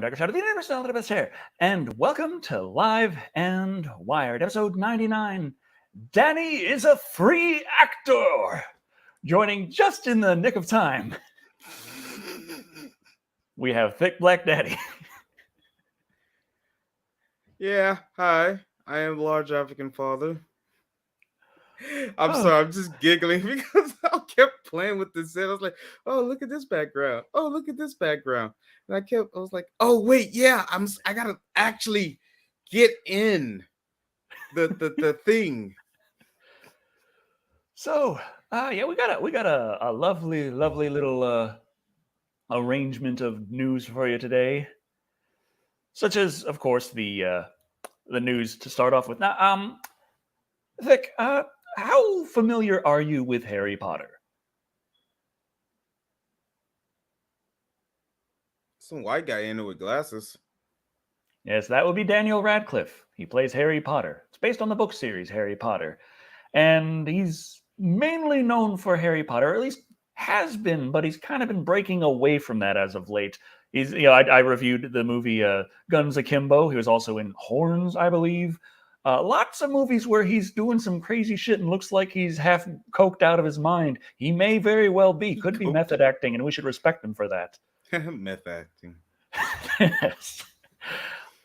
Darker Shadow, the Universal of the Best Hair, and welcome to Live and Wired, episode 99. Danny is a free actor! Joining just in the nick of time, we have Thick Black Daddy. Yeah, hi. I am the large African father. I'm sorry, I'm just giggling because I kept playing with this set. I was like, oh, look at this background. Oh, look at this background. And I was like, oh wait, yeah, I gotta actually get in the thing. So, we got a lovely little arrangement of news for you today. Such as, of course, the news to start off with. Now, Vic, how familiar are you with Harry Potter? Some white guy in it with glasses. Yes, that would be Daniel Radcliffe. He plays Harry Potter. It's based on the book series Harry Potter. And he's mainly known for Harry Potter, or at least has been, but he's kind of been breaking away from that as of late. I reviewed the movie Guns Akimbo. He was also in Horns, I believe. Lots of movies where he's doing some crazy shit and looks like he's half coked out of his mind. He may very well be. Could be method acting, and we should respect him for that. Meth acting. Yes.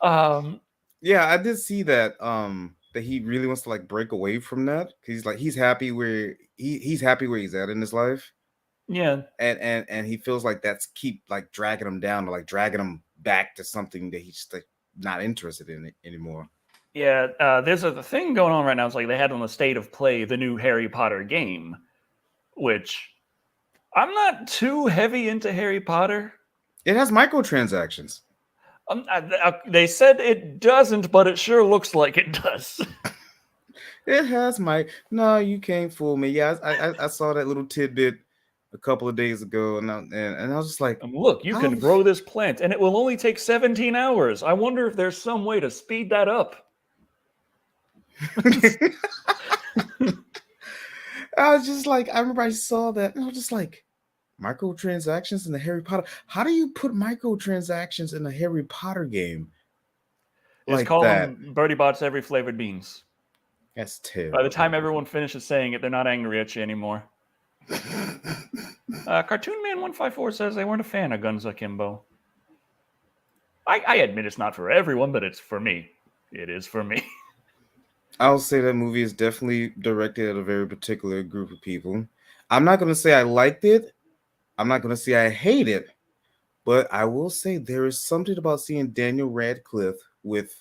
Yeah, I did see that. That he really wants to like break away from that. He's happy where he's happy where he's at in his life. Yeah. And he feels like that's keep like dragging him down or like dragging him back to something that he's just like not interested in it anymore. Yeah, there's a thing going on right now. It's like they had on the State of Play the new Harry Potter game, which I'm not too heavy into Harry Potter. It has microtransactions. They said it doesn't, but it sure looks like it does. It has No, you can't fool me. Yeah, I saw that little tidbit a couple of days ago, and I was just like, look, you can grow this plant, and it will only take 17 hours. I wonder if there's some way to speed that up. I was just like, I remember I saw that, and I was just like, microtransactions in the Harry Potter. How do you put microtransactions in a Harry Potter game? It's called Birdie Bot's Every Flavored Beans. That's terrible. By the time everyone finishes saying it, they're not angry at you anymore. Cartoon Man 154 says they weren't a fan of Guns Akimbo. I admit it's not for everyone, but it's for me. It is for me. I'll say that movie is definitely directed at a very particular group of people. I'm not going to say I liked it. I'm not going to say I hate it. But I will say there is something about seeing Daniel Radcliffe with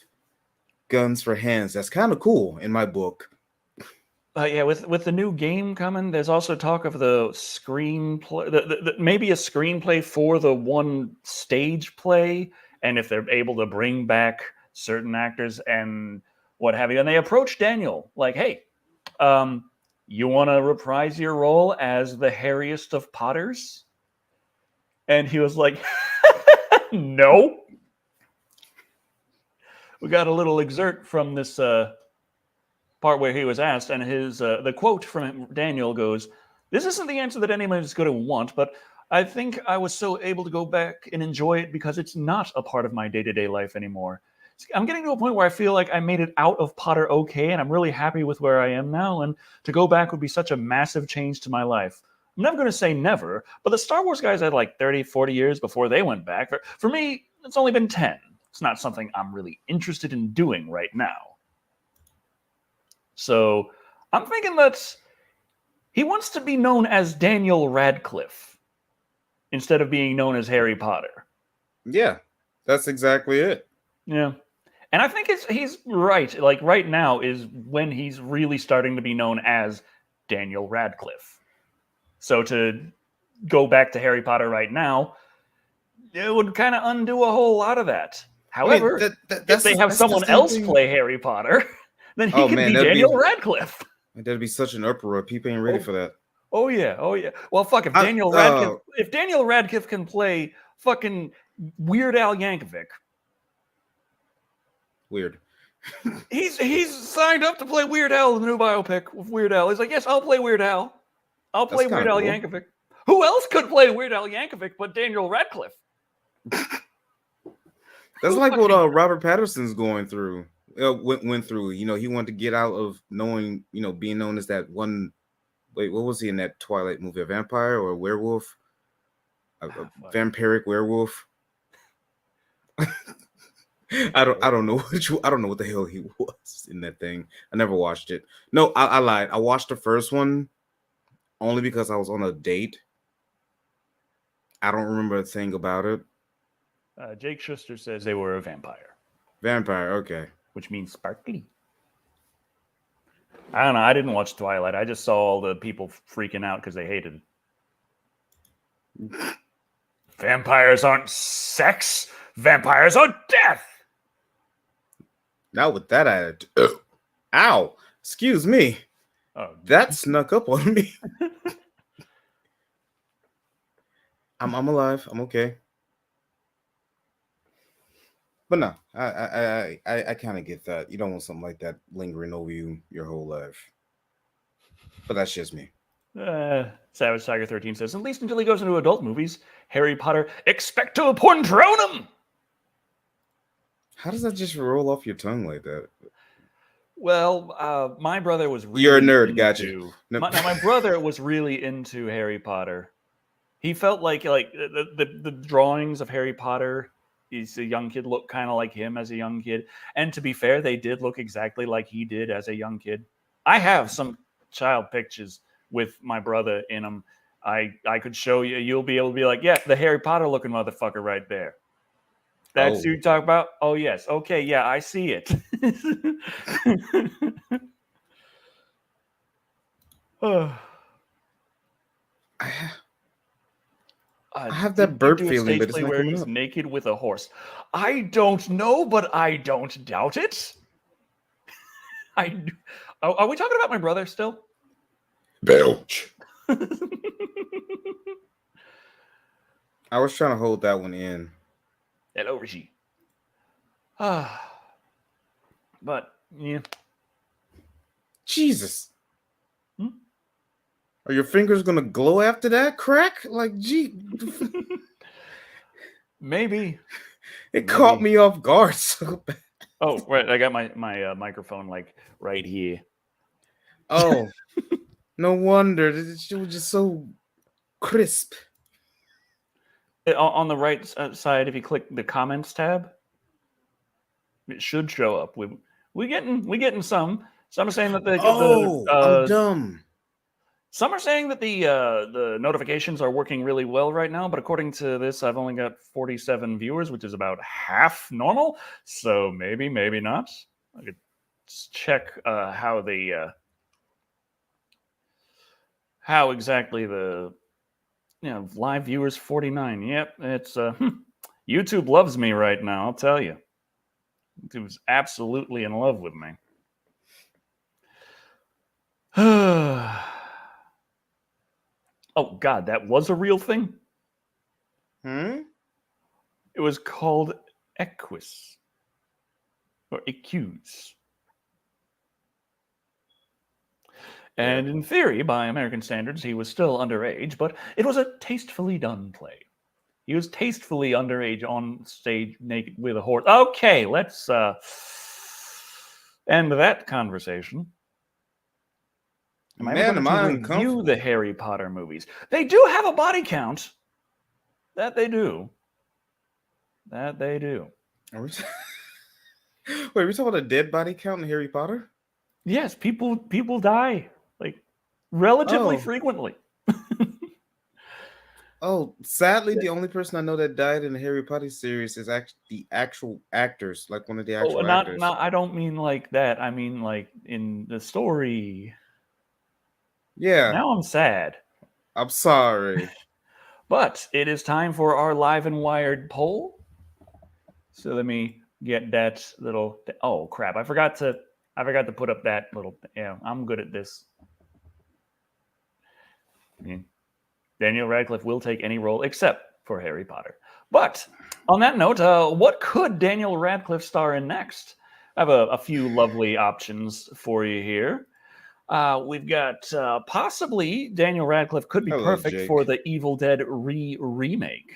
guns for hands that's kind of cool in my book. Yeah, with the new game coming, there's also talk of the screenplay, maybe a screenplay for the one stage play, and if they're able to bring back certain actors and what have you. And they approached Daniel like, hey, you want to reprise your role as the hairiest of Potters? And he was like, no. We got a little excerpt from this part where he was asked, and the quote from Daniel goes, "This isn't the answer that anyone is going to want, but I think I was so able to go back and enjoy it because it's not a part of my day-to-day life anymore. I'm getting to a point where I feel like I made it out of Potter okay, and I'm really happy with where I am now, and to go back would be such a massive change to my life. I'm never going to say never, but the Star Wars guys had like 30, 40 years before they went back. For me, it's only been 10. It's not something I'm really interested in doing right now. So I'm thinking that he wants to be known as Daniel Radcliffe instead of being known as Harry Potter. Yeah, that's exactly it. Yeah. And I think he's right. Like right now is when he's really starting to be known as Daniel Radcliffe. So to go back to Harry Potter right now, it would kind of undo a whole lot of that. However, if they have someone else play Harry Potter, then he can be Daniel Radcliffe. That'd be such an uproar. People ain't ready for that. Oh yeah. Well, fuck, if Daniel Radcliffe can play fucking Weird Al Yankovic. Weird. He's signed up to play Weird Al in the new biopic with Weird Al. He's like, yes, I'll play Weird Al. I'll play Weird Al Yankovic. Who else could play Weird Al Yankovic but Daniel Radcliffe? That's Who like what fucking- Robert Patterson's going through. Went through. You know, he wanted to get out of knowing, you know, being known as that one. Wait, what was he in that Twilight movie? A vampire or a werewolf? A vampiric werewolf? I don't know I don't know what the hell he was in that thing. I never watched it. No, I lied. I watched the first one only because I was on a date. I don't remember a thing about it. Jake Schuster says they were a vampire. Vampire, okay. Which means sparkly. I don't know. I didn't watch Twilight. I just saw all the people freaking out because they hated it. Vampires aren't sex. Vampires are death. Not with that attitude. Ow! Excuse me. Oh, that snuck up on me. I'm alive. I'm okay. But no, I kind of get that. You don't want something like that lingering over you your whole life. But that's just me. Savage Tiger 13 says, at least until he goes into adult movies, Harry Potter expecto patronum. How does that just roll off your tongue like that? Well, my brother was really You're a nerd, gotcha. No. My brother was really into Harry Potter. He felt like the drawings of Harry Potter, he's a young kid, look kind of like him as a young kid. And to be fair, they did look exactly like he did as a young kid. I have some child pictures with my brother in them. I could show you. You'll be able to be like, yeah, the Harry Potter looking motherfucker right there. That's who you talk about? Oh, yes. Okay, yeah, I see it. I have that burp feeling, but it's not where coming he's up. naked with a horse. I don't know, but I don't doubt it. Are we talking about my brother still? Belch. I was trying to hold that one in. Hello, Rishi. But yeah. Jesus. Are your fingers gonna glow after that crack? Like, gee. Maybe. It caught me off guard so bad. Oh, right. I got my microphone like right here. Oh, no wonder. It was just so crisp. On the right side, if you click the comments tab, it should show up. We getting some. Some are saying that I'm dumb. Some are saying that the notifications are working really well right now, but according to this, I've only got 47 viewers, which is about half normal. So maybe not. I could check how exactly the live viewers 49. Yep, it's YouTube loves me right now. I'll tell you, YouTube's absolutely in love with me. Oh, God, that was a real thing? It was called Equus. Or Equus. And in theory, by American standards, he was still underage, but it was a tastefully done play. He was tastefully underage on stage naked with a horse. Okay, let's end that conversation. Am I review the Harry Potter movies? They do have a body count. That they do. Wait, are we talking about a dead body count in Harry Potter? Yes, people die like relatively frequently. Sadly, the only person I know that died in the Harry Potter series is actually the actual actors, like one of the actual actors. I don't mean like that. I mean like in the story. Yeah. Now I'm sad. I'm sorry. But it is time for our live and wired poll. So let me get that little. Oh crap! I forgot to put up that little. Yeah, I'm good at this. Daniel Radcliffe will take any role except for Harry Potter. But on that note, what could Daniel Radcliffe star in next? I have a few lovely options for you here. We've got possibly Daniel Radcliffe could be perfect for the Evil Dead remake.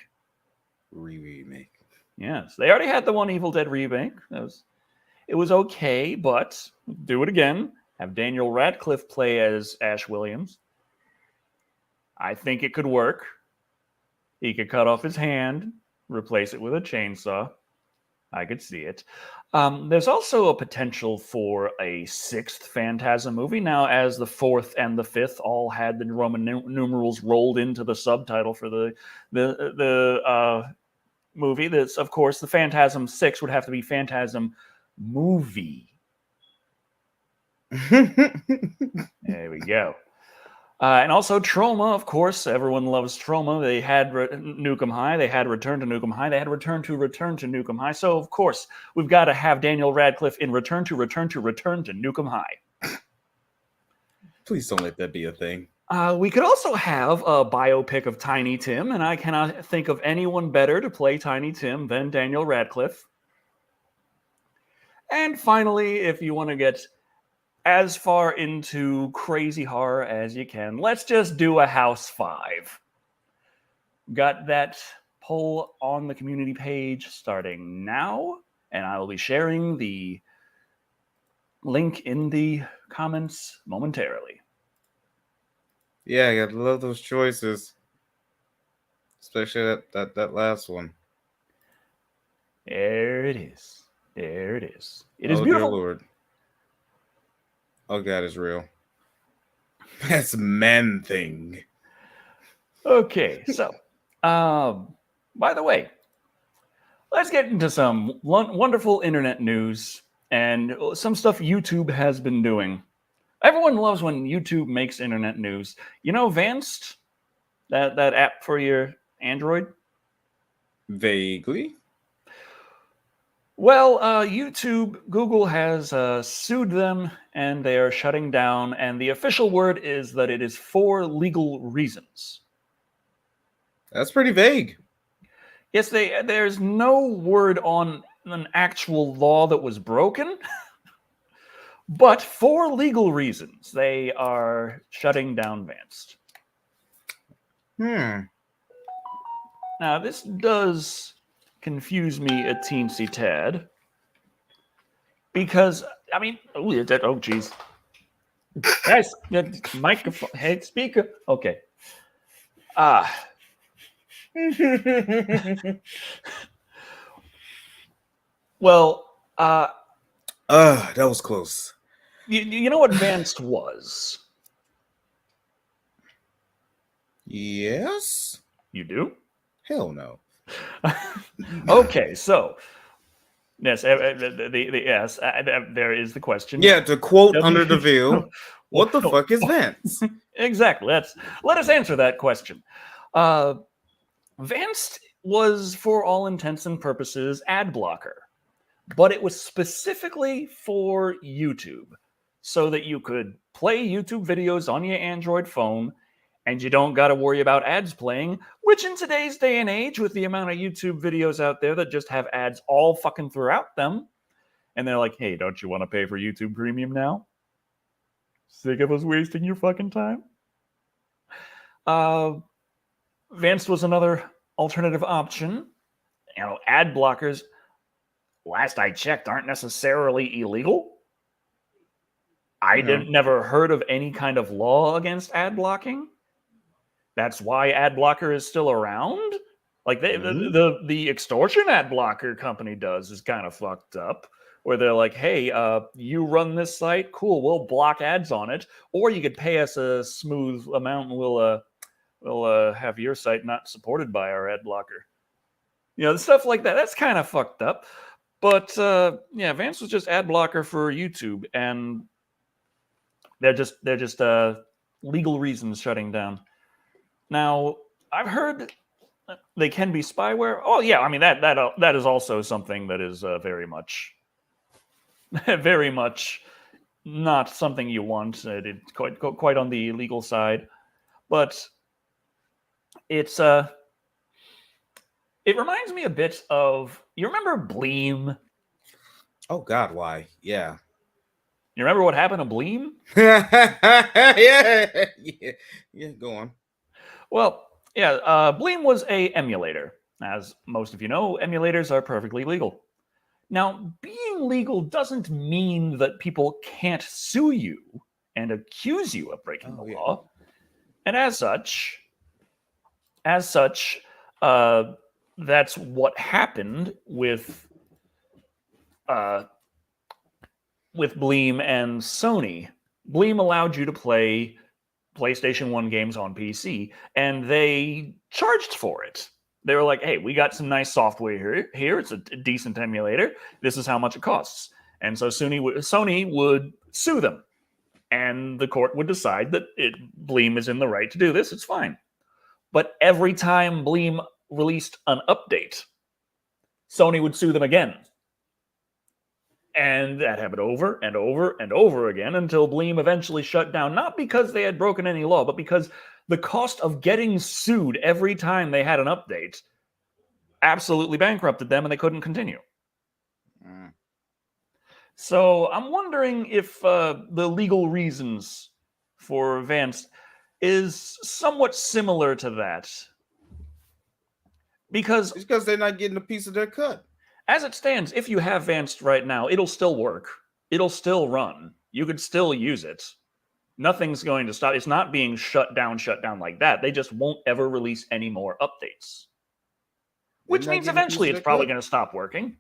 Remake. Yes, they already had the one Evil Dead remake. It was okay, but do it again. Have Daniel Radcliffe play as Ash Williams. I think it could work. He could cut off his hand, replace it with a chainsaw. I could see it. There's also a potential for a sixth Phantasm movie. Now, as the fourth and the fifth all had the Roman numerals rolled into the subtitle for the movie, that's of course the Phantasm 6 would have to be Phantasm movie. There we go. And also Troma, of course, everyone loves Troma. They had Nukem High, they had Return to Nukem High, they had Return to Nukem High. So, of course, we've got to have Daniel Radcliffe in Return to Nukem High. Please don't let that be a thing. We could also have a biopic of Tiny Tim, and I cannot think of anyone better to play Tiny Tim than Daniel Radcliffe. And finally, if you want to get as far into crazy horror as you can, let's just do a House 5. Got that poll on the community page starting now, and I will be sharing the link in the comments momentarily. Yeah, I gotta love those choices, especially that last one. There it is. There it is. It is Oh, beautiful. dear Lord. Oh, God is real. That's Man Thing. Okay, so, by the way, let's get into some wonderful internet news and some stuff YouTube has been doing. Everyone loves when YouTube makes internet news. You know Vanced? That app for your Android? Vaguely. Well, YouTube, Google has sued them and they are shutting down. And the official word is that it is for legal reasons. That's pretty vague. Yes, there's no word on an actual law that was broken. But for legal reasons, they are shutting down Vanced. Now, this does confuse me a teensy tad. Because, I mean, oh, jeez. Guys, microphone, hey, speaker. Okay. Well, that was close. You know what Vanced was? Yes? You do? Hell no. Okay, so yes, yes, there is the question. Yeah, to quote Under the Veil, what the fuck is Vance? Exactly. Let us answer that question. Vanced was, for all intents and purposes, ad blocker, but it was specifically for YouTube, so that you could play YouTube videos on your Android phone, and you don't got to worry about ads playing, which in today's day and age, with the amount of YouTube videos out there that just have ads all fucking throughout them, and they're like, hey, don't you want to pay for YouTube Premium now? Sick of us wasting your fucking time? Vanced was another alternative option. You know, ad blockers, last I checked, aren't necessarily illegal. I never heard of any kind of law against ad blocking. That's why ad blocker is still around. Like the extortion ad blocker company does is kind of fucked up. Where they're like, hey, you run this site, cool, we'll block ads on it, or you could pay us a smooth amount and we'll have your site not supported by our ad blocker. You know, stuff like that. That's kind of fucked up. But yeah, Vance was just ad blocker for YouTube, and they're just legal reasons shutting down. Now, I've heard they can be spyware. Oh yeah, I mean that is also something that is very much not something you want. It's quite on the legal side, but it's it reminds me a bit of, you remember Bleem? Oh God, why? Yeah. You remember what happened to Bleem? Yeah, go on. Well, yeah, Bleem was a emulator. As most of you know, emulators are perfectly legal. Now, being legal doesn't mean that people can't sue you and accuse you of breaking the law. And as such, that's what happened with Bleem and Sony. Bleem allowed you to play PlayStation 1 games on PC, and they charged for it. They were like, hey, we got some nice software here. It's a decent emulator. This is how much it costs. And so Sony would sue them. And the court would decide that Bleem is in the right to do this. It's fine. But every time Bleem released an update, Sony would sue them again. And that happened over and over and over again until Bleem eventually shut down, not because they had broken any law, but because the cost of getting sued every time they had an update absolutely bankrupted them and they couldn't continue. So I'm wondering if the legal reasons for Vanced is somewhat similar to that. It's because they're not getting a piece of their cut. As it stands, if you have Vanced right now, it'll still work. It'll still run. You could still use it. Nothing's going to stop. It's not being shut down like that. They just won't ever release any more updates. Which means eventually it's probably going to stop working.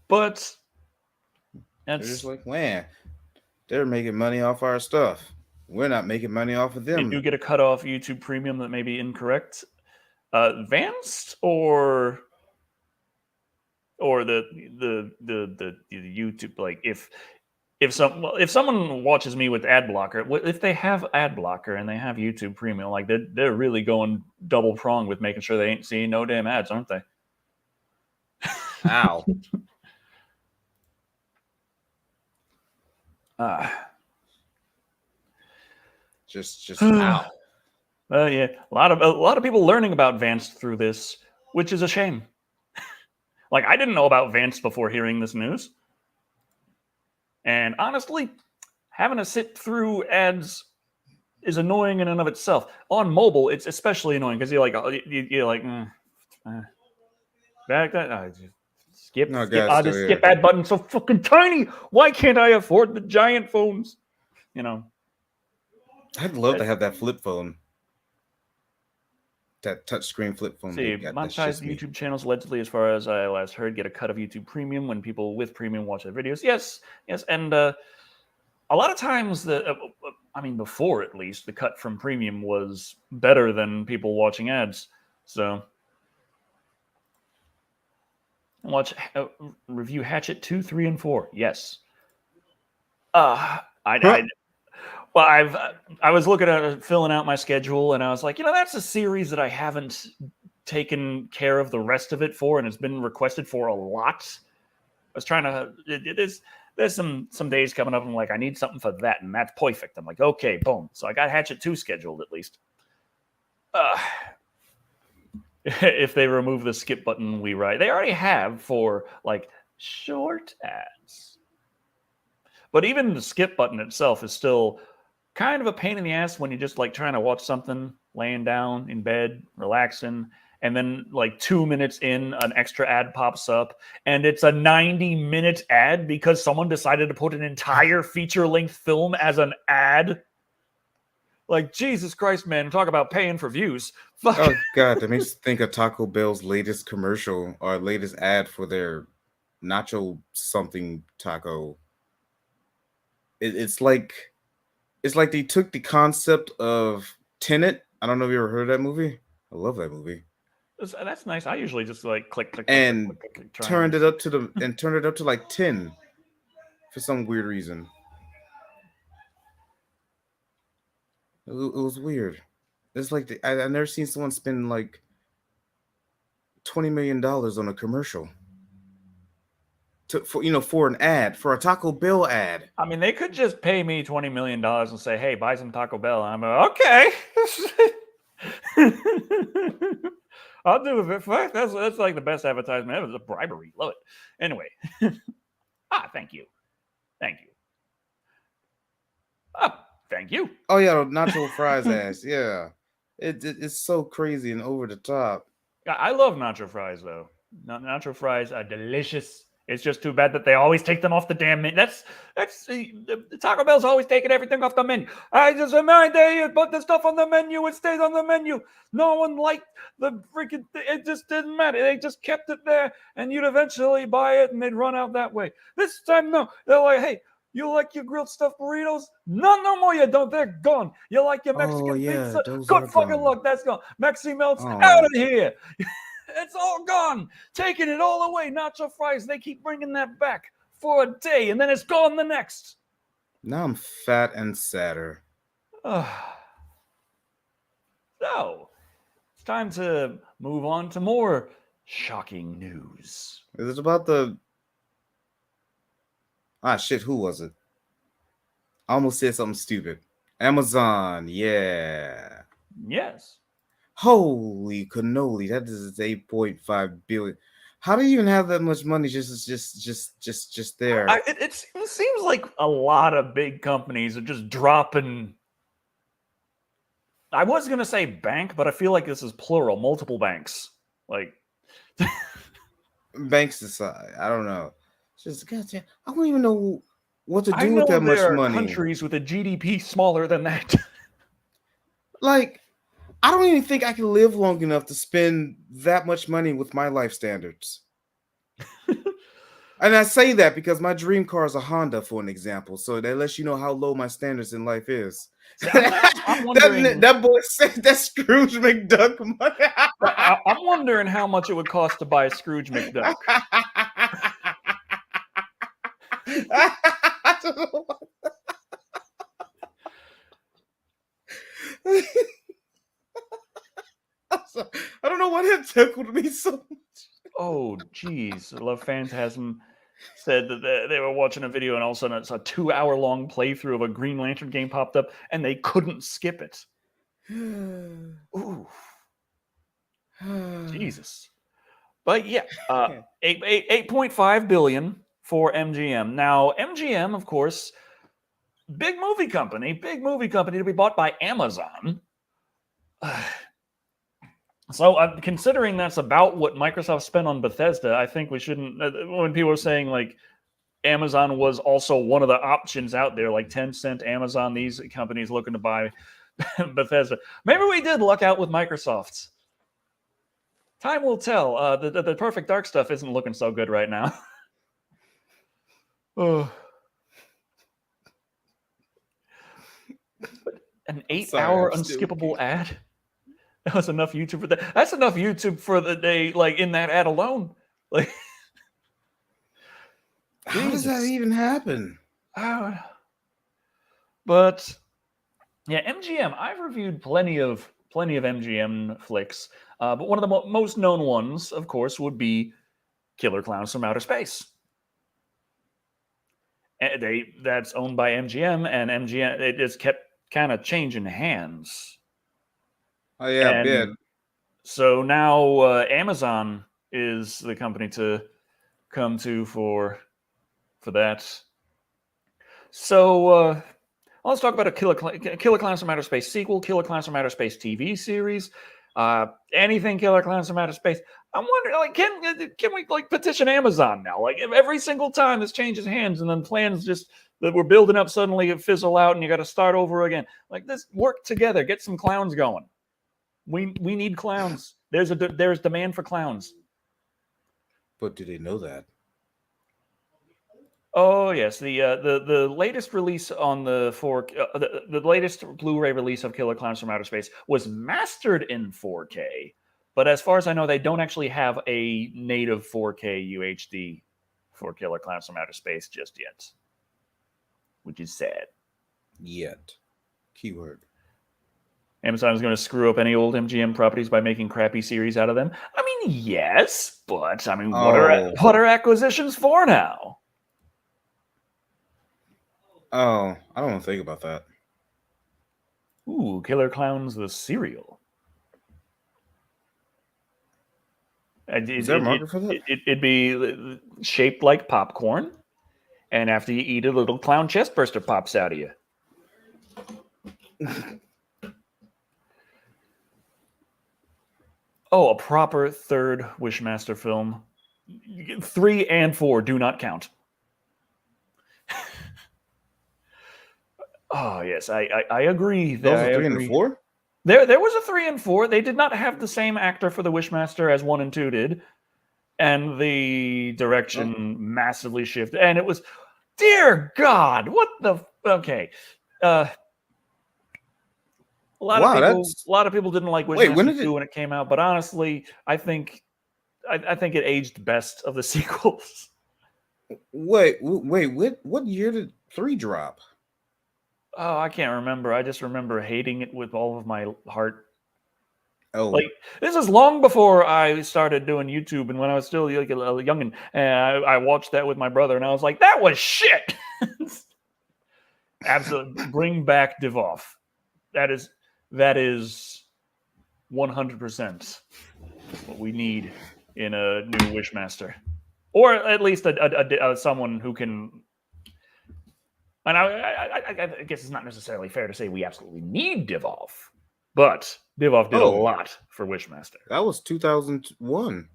But they're just like, man, they're making money off our stuff. We're not making money off of them. You do get a cut off YouTube Premium that may be incorrect. Vanced or the YouTube, like if someone watches me with ad blocker, if they have ad blocker and they have YouTube Premium, like they're really going double pronged with making sure they ain't seeing no damn ads, aren't they? Ow. Just ow. Yeah, a lot of people learning about Vanced through this, which is a shame. Like, I didn't know about Vanced before hearing this news. And honestly, having to sit through ads is annoying in and of itself. On mobile, it's especially annoying because you're like, back that, skip ad button so fucking tiny. Why can't I afford the giant phones? You know, I'd love to have that flip phone. That touchscreen flip phone. See, monetize YouTube channels allegedly, as far as I last heard, get a cut of YouTube Premium when people with Premium watch their videos. Yes, and a lot of times before at least, the cut from Premium was better than people watching ads. So, review Hatchet 2, 3, and 4. Yes. Well, I was looking at filling out my schedule, and I was like, that's a series that I haven't taken care of the rest of it for, and it's been requested for a lot. I was trying to. There's some days coming up, and I'm like, I need something for that, and that's perfect. I'm like, okay, boom. So I got Hatchet 2 scheduled at least. If they remove the skip button, they already have for like short ads, but even the skip button itself is still kind of a pain in the ass when you're just like trying to watch something laying down in bed, relaxing, and then like 2 minutes in, an extra ad pops up, and it's a 90-minute ad because someone decided to put an entire feature-length film as an ad. Like, Jesus Christ, man, talk about paying for views. Fuck. Oh, God, that makes me think of Taco Bell's latest commercial or latest ad for their nacho something taco. It's like they took the concept of Tenet. I don't know if you ever heard of that movie. I love that movie. That's nice. I usually just like click and turned it up to like 10 for some weird reason. It was weird. It's like I've never seen someone spend like $20 million on a commercial. For an ad, for a Taco Bell ad. I mean, they could just pay me $20 million and say, "Hey, buy some Taco Bell." And I'm like, okay. I'll do it. That's like the best advertisement ever. It's a bribery. Love it. Anyway. Thank you. Thank you. Oh yeah, nacho fries ass. Yeah. It's so crazy and over the top. I love nacho fries though. Nacho fries are delicious. It's just too bad that they always take them off the damn menu. That's Taco Bell's always taking everything off the menu. I just remind you, put the stuff on the menu. It stays on the menu. No one liked the freaking. It just didn't matter. They just kept it there, and you'd eventually buy it, and they'd run out that way. This time, no. They're like, hey. You like your grilled stuffed burritos? No more you don't. They're gone. You like your Mexican pizza? those Good are fucking gone. luck. That's gone. Mexi melts out Oh, of here. It's all gone. Taking it all away. Nacho fries. They keep bringing that back for a day, and then it's gone the next. now I'm fat and sadder. So, it's time to move on to more shocking news. Is it about the? Ah, shit. Who was it? I almost said something stupid. Amazon. Yeah. Yes. Holy cannoli! That is 8.5 billion. How do you even have that much money just there? It seems like a lot of big companies are just dropping. I was gonna say bank, but I feel like this is plural, multiple banks. Like Banks aside, I don't know. It's just goddamn. I don't even know what to I do with know that much there are money. countries with a GDP smaller than that. Like, I don't even think I can live long enough to spend that much money with my life standards. And I say that because my dream car is a Honda, for an example. So that lets you know how low my standards in life is. See, I'm wondering. that boy said that Scrooge McDuck money. I'm wondering how much it would cost to buy Scrooge McDuck. I don't know. I don't know why that tickled me so much. Oh, geez. Love Phantasm said that they were watching a video and all of a sudden it's a 2-hour-long playthrough of a Green Lantern game popped up and they couldn't skip it. Ooh. Jesus. But yeah, 8.5 billion for MGM. Now, MGM, of course, big movie company to be bought by Amazon. So, considering that's about what Microsoft spent on Bethesda, I think we shouldn't. When people are saying like Amazon was also one of the options out there, like Tencent, Amazon, these companies looking to buy Bethesda, maybe we did luck out with Microsoft. Time will tell. The Perfect Dark stuff isn't looking so good right now. Oh. An 8-hour unskippable ad? That was enough YouTube for that. That's enough YouTube for the day, like in that ad alone. Like, how does that even happen? But yeah, MGM. I've reviewed plenty of MGM flicks, but one of the most known ones, of course, would be Killer Klowns from Outer Space. And that's owned by MGM, and MGM it just kept kind of changing hands. Oh yeah, and bid. So now Amazon is the company to come to for that. So let's talk about a Killer Klowns from Outer Space sequel, Killer Klowns from Outer Space TV series, anything Killer Klowns from Outer Space. I'm wondering, like, can we like petition Amazon now? Like every single time this changes hands, and then plans just that we're building up suddenly fizzle out, and you got to start over again. Like this, work together, get some clowns going. We need clowns. There's demand for clowns. But do they know that? Oh yes, the latest release on the the latest Blu-ray release of Killer Klowns from Outer Space was mastered in 4K, but as far as I know, they don't actually have a native 4K UHD for Killer Klowns from Outer Space just yet, which is sad. Yet, keyword. Amazon is going to screw up any old MGM properties by making crappy series out of them. I mean, yes, but I mean, what are acquisitions for now? Oh, I don't want to think about that. Ooh, Killer Klowns the cereal. Is there a market for that? It'd be shaped like popcorn, and after you eat it, a little clown chest burster pops out of you. Oh, a proper third Wishmaster film. 3 and 4 do not count. Oh yes, I agree. Those I are 3 and agree. 4. There was a 3 and 4. They did not have the same actor for the Wishmaster as 1 and 2 did, and the direction massively shifted. And it was, dear God, what the? Okay, a lot of people didn't like Wishmaster 2 when it came out, but honestly, I think it aged best of the sequels. Wait, what year did 3 drop? Oh, I can't remember. I just remember hating it with all of my heart. Oh, like this is long before I started doing YouTube, and when I was still like a youngin', and I watched that with my brother, and I was like, "That was shit." Absolutely, bring back Divoff. That is 100% what we need in a new Wishmaster, or at least a someone who can. And I guess it's not necessarily fair to say we absolutely need Divoff, but Divoff did a lot for Wishmaster. That was 2001.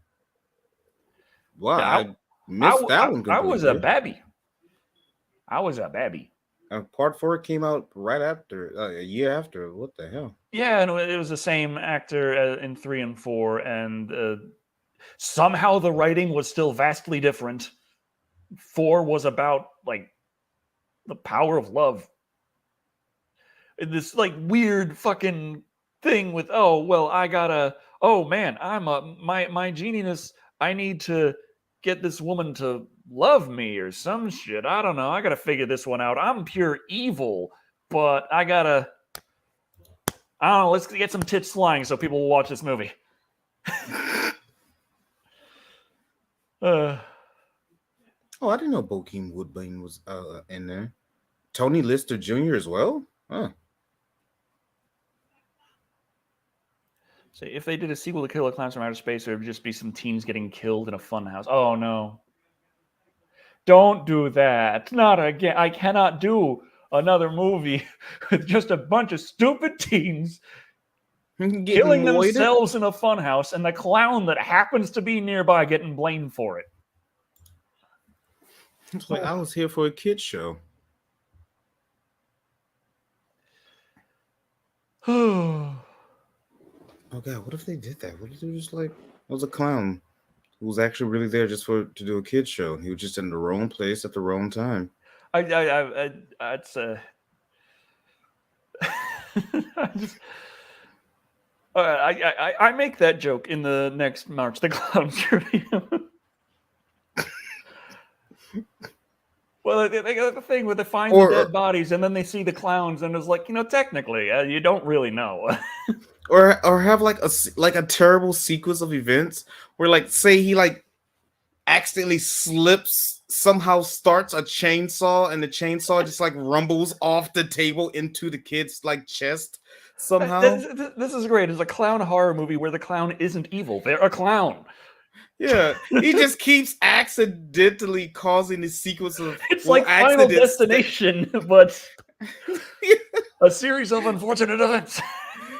Wow, Yeah, I missed that one completely. I was a babby. Part 4 came out right after, a year after. What the hell? Yeah, and it was the same actor in 3 and 4, and somehow the writing was still vastly different. 4 was about like the power of love. This like weird fucking thing with my geniness. I need to get this woman to love me or some shit. I don't know. I gotta figure this one out. I'm pure evil, but I don't know. Let's get some tits flying so people will watch this movie. Oh, I didn't know Bokeem Woodbine was in there. Tony Lister Jr. as well? Huh. So if they did a sequel to Killer Clowns from Outer Space, it would just be some teens getting killed in a funhouse. Oh, no. Don't do that. Not again. I cannot do another movie with just a bunch of stupid teens killing themselves in a funhouse and the clown that happens to be nearby getting blamed for it. It's like, I was here for a kid's show. Oh God, what if they did that? What if they were just like, it was a clown who was actually really there just to do a kid's show? He was just in the wrong place at the wrong time. It's I make that joke in the next March the Clowns review. Well, they got the thing where they find the dead bodies and then they see the clowns and it's like, technically, you don't really know. or have like a terrible sequence of events where, like, say he like accidentally slips, somehow starts a chainsaw, and the chainsaw just like rumbles off the table into the kid's like chest somehow. This is great. It's a clown horror movie where the clown isn't evil. They're a clown. Yeah, he just keeps accidentally causing this sequence of it's like Final Destination, but a series of unfortunate events.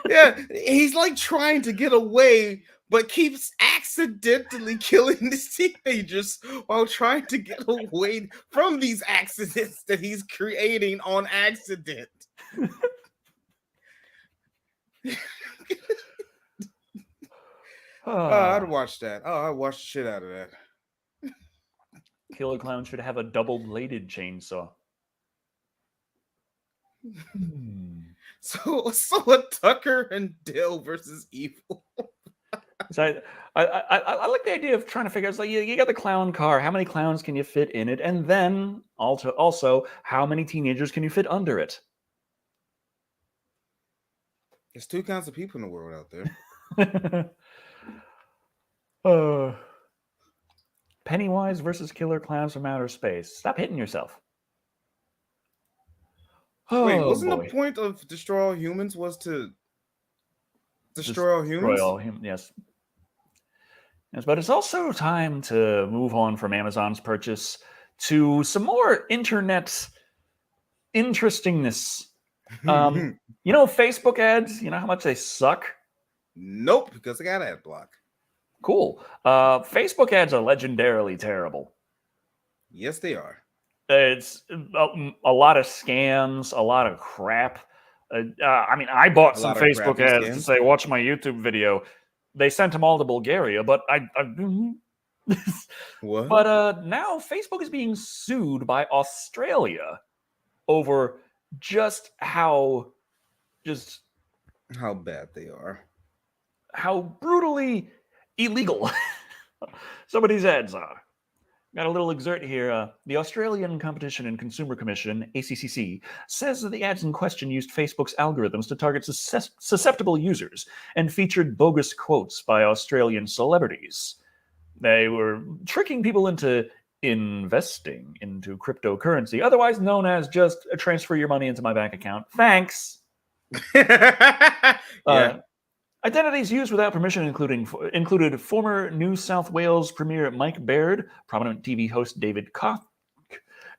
Yeah, he's like trying to get away, but keeps accidentally killing these teenagers while trying to get away from these accidents that he's creating on accident. I'd watch that. I'd watch the shit out of that. Killer Clown should have a double-bladed chainsaw. So a Tucker and Dale versus evil. So I like the idea of trying to figure out, like, you got the clown car. How many clowns can you fit in it? And then also how many teenagers can you fit under it? There's 2 kinds of people in the world out there. Pennywise versus Killer Clowns from Outer Space. Stop hitting yourself. Wait, wasn't the point of Destroy All Humans was to destroy all humans? Yes. Yes, but it's also time to move on from Amazon's purchase to some more internet interestingness. Facebook ads, you know how much they suck? Nope, because I got ad block. Cool. Facebook ads are legendarily terrible. Yes, they are. It's a lot of scams, a lot of crap. I mean, I bought A some lot of Facebook crappy ads to scams. say, watch my YouTube video. They sent them all to Bulgaria, but What? but now Facebook is being sued by Australia over just How bad they are. how brutally illegal some of these ads are. Got a little excerpt here. The Australian Competition and Consumer Commission, ACCC, says that the ads in question used Facebook's algorithms to target susceptible users and featured bogus quotes by Australian celebrities. They were tricking people into investing into cryptocurrency, otherwise known as just transfer your money into my bank account. Thanks. Yeah. Identities used without permission included former New South Wales Premier Mike Baird, prominent TV host David Koch,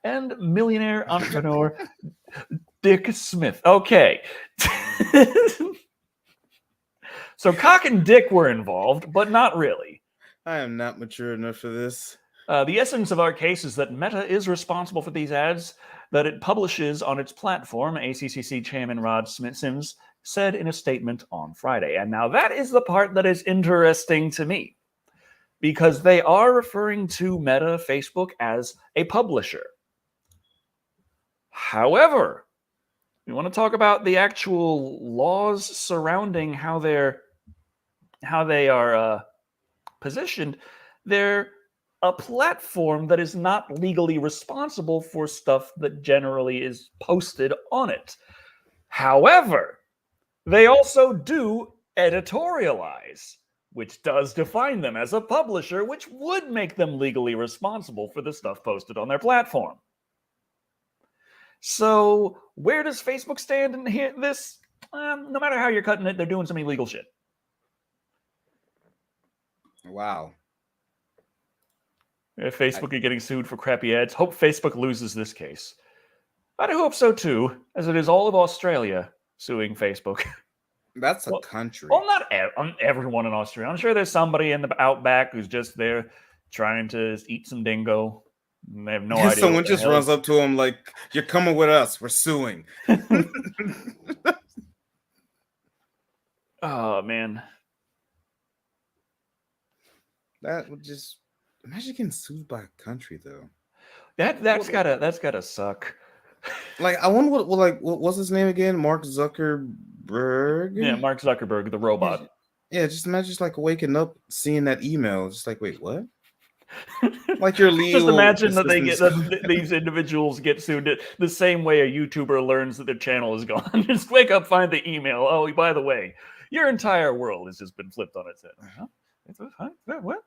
and millionaire entrepreneur Dick Smith. Okay. So Koch and Dick were involved, but not really. I am not mature enough for this. The essence of our case is that Meta is responsible for these ads that it publishes on its platform, ACCC Chairman Rod Sims said in a statement on Friday. And now that is the part that is interesting to me, because they are referring to Meta, Facebook, as a publisher. However, we want to talk about the actual laws surrounding how they are positioned. They're a platform that is not legally responsible for stuff that generally is posted on it. However, they also do editorialize, which does define them as a publisher, which would make them legally responsible for the stuff posted on their platform. So, where does Facebook stand in this? No matter how you're cutting it, they're doing some illegal shit. Wow. If Facebook are getting sued for crappy ads, hope Facebook loses this case. I hope so too, as it is all of Australia suing Facebook. That's a country. Well, not everyone in Australia. I'm sure there's somebody in the outback who's just there trying to eat some dingo. And they have no idea. Someone just runs up to him like, "You're coming with us. We're suing." Oh man, that would just imagine getting sued by a country though. That's gotta suck. Like, I wonder what's his name again? Mark Zuckerberg. Yeah, Mark Zuckerberg, the robot. Yeah, just imagine just like waking up seeing that email, just like, wait, what? Like your legal. Just imagine that they get these individuals get sued the same way a YouTuber learns that their channel is gone. Just wake up, find the email. Oh, by the way, your entire world has just been flipped on its head. What?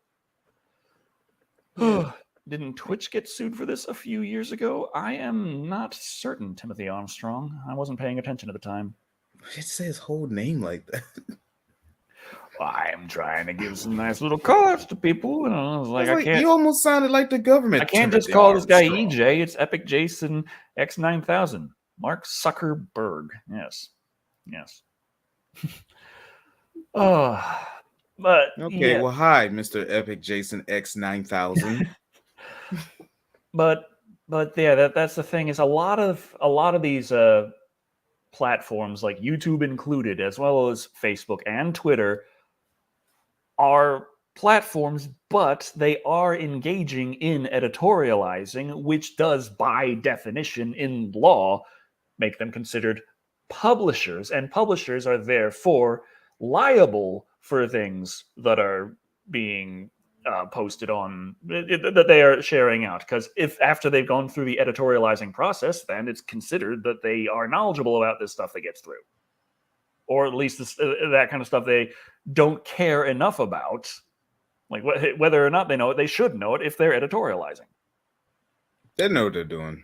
Didn't Twitch get sued for this a few years ago? I am not certain, Timothy Armstrong. I wasn't paying attention at the time. It say his whole name like that. I'm trying to give some nice little calls to people. And I was like, I can't. You almost sounded like the government. I can't just call this guy EJ. It's Epic Jason X9000. Mark Zuckerberg. Yes. But okay. Yeah. Well, hi, Mr. Epic Jason X9000. But yeah, that's the thing, is a lot of these platforms, like YouTube included, as well as Facebook and Twitter, are platforms, but they are engaging in editorializing, which does, by definition in law, make them considered publishers, and publishers are therefore liable for things that are being posted on that they are sharing out, because if after they've gone through the editorializing process, then it's considered that they are knowledgeable about this stuff that gets through, or at least that kind of stuff they don't care enough about, like whether or not they know it. They should know it if they're editorializing. They know what they're doing.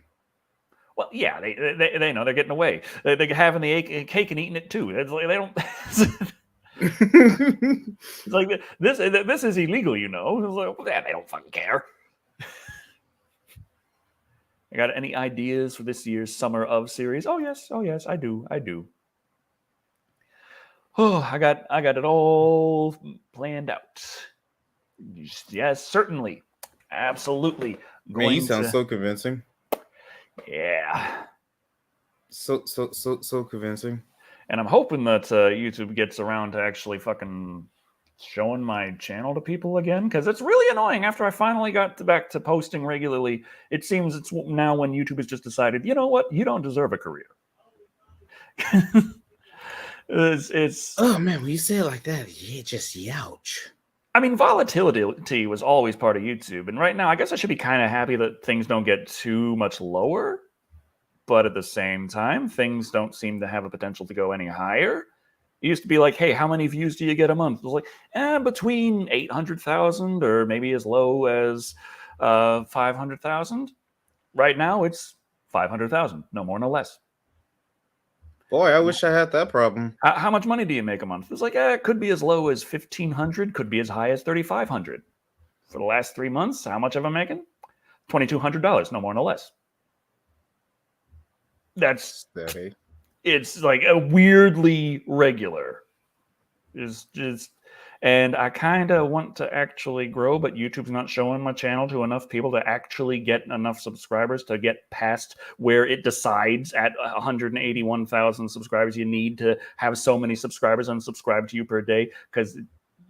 Well, yeah, they know they're getting away. They're having the cake and eating it too. It's like they don't. It's like this is illegal, you know. It's like, well, yeah, they don't fucking care. I got any ideas for this year's Summer of series? Oh yes, I do. Oh, I got it all planned out. Yes, certainly, absolutely Man, you going sound to. so convincing. Yeah, So convincing. and I'm hoping that YouTube gets around to actually fucking showing my channel to people again, because it's really annoying. After I finally got back to posting regularly, it seems it's now when YouTube has just decided, you know what, you don't deserve a career. it's Oh man, when you say it like that, yeah, just youch. I mean, volatility was always part of YouTube, and right now, I guess I should be kind of happy that things don't get too much lower. But at the same time, things don't seem to have a potential to go any higher. It used to be like, hey, how many views do you get a month? It was like, between 800,000 or maybe as low as 500,000. Right now, it's 500,000, no more, no less. Boy, I wish I had that problem. How much money do you make a month? It's like, it could be as low as 1,500, could be as high as 3,500. For the last 3 months, how much have I making? $2,200, no more, no less. That's Steady. It's like a weirdly regular. Is just, and I kind of want to actually grow, but YouTube's not showing my channel to enough people to actually get enough subscribers to get past where it decides at 181,000 subscribers. You need to have so many subscribers unsubscribe to you per day, because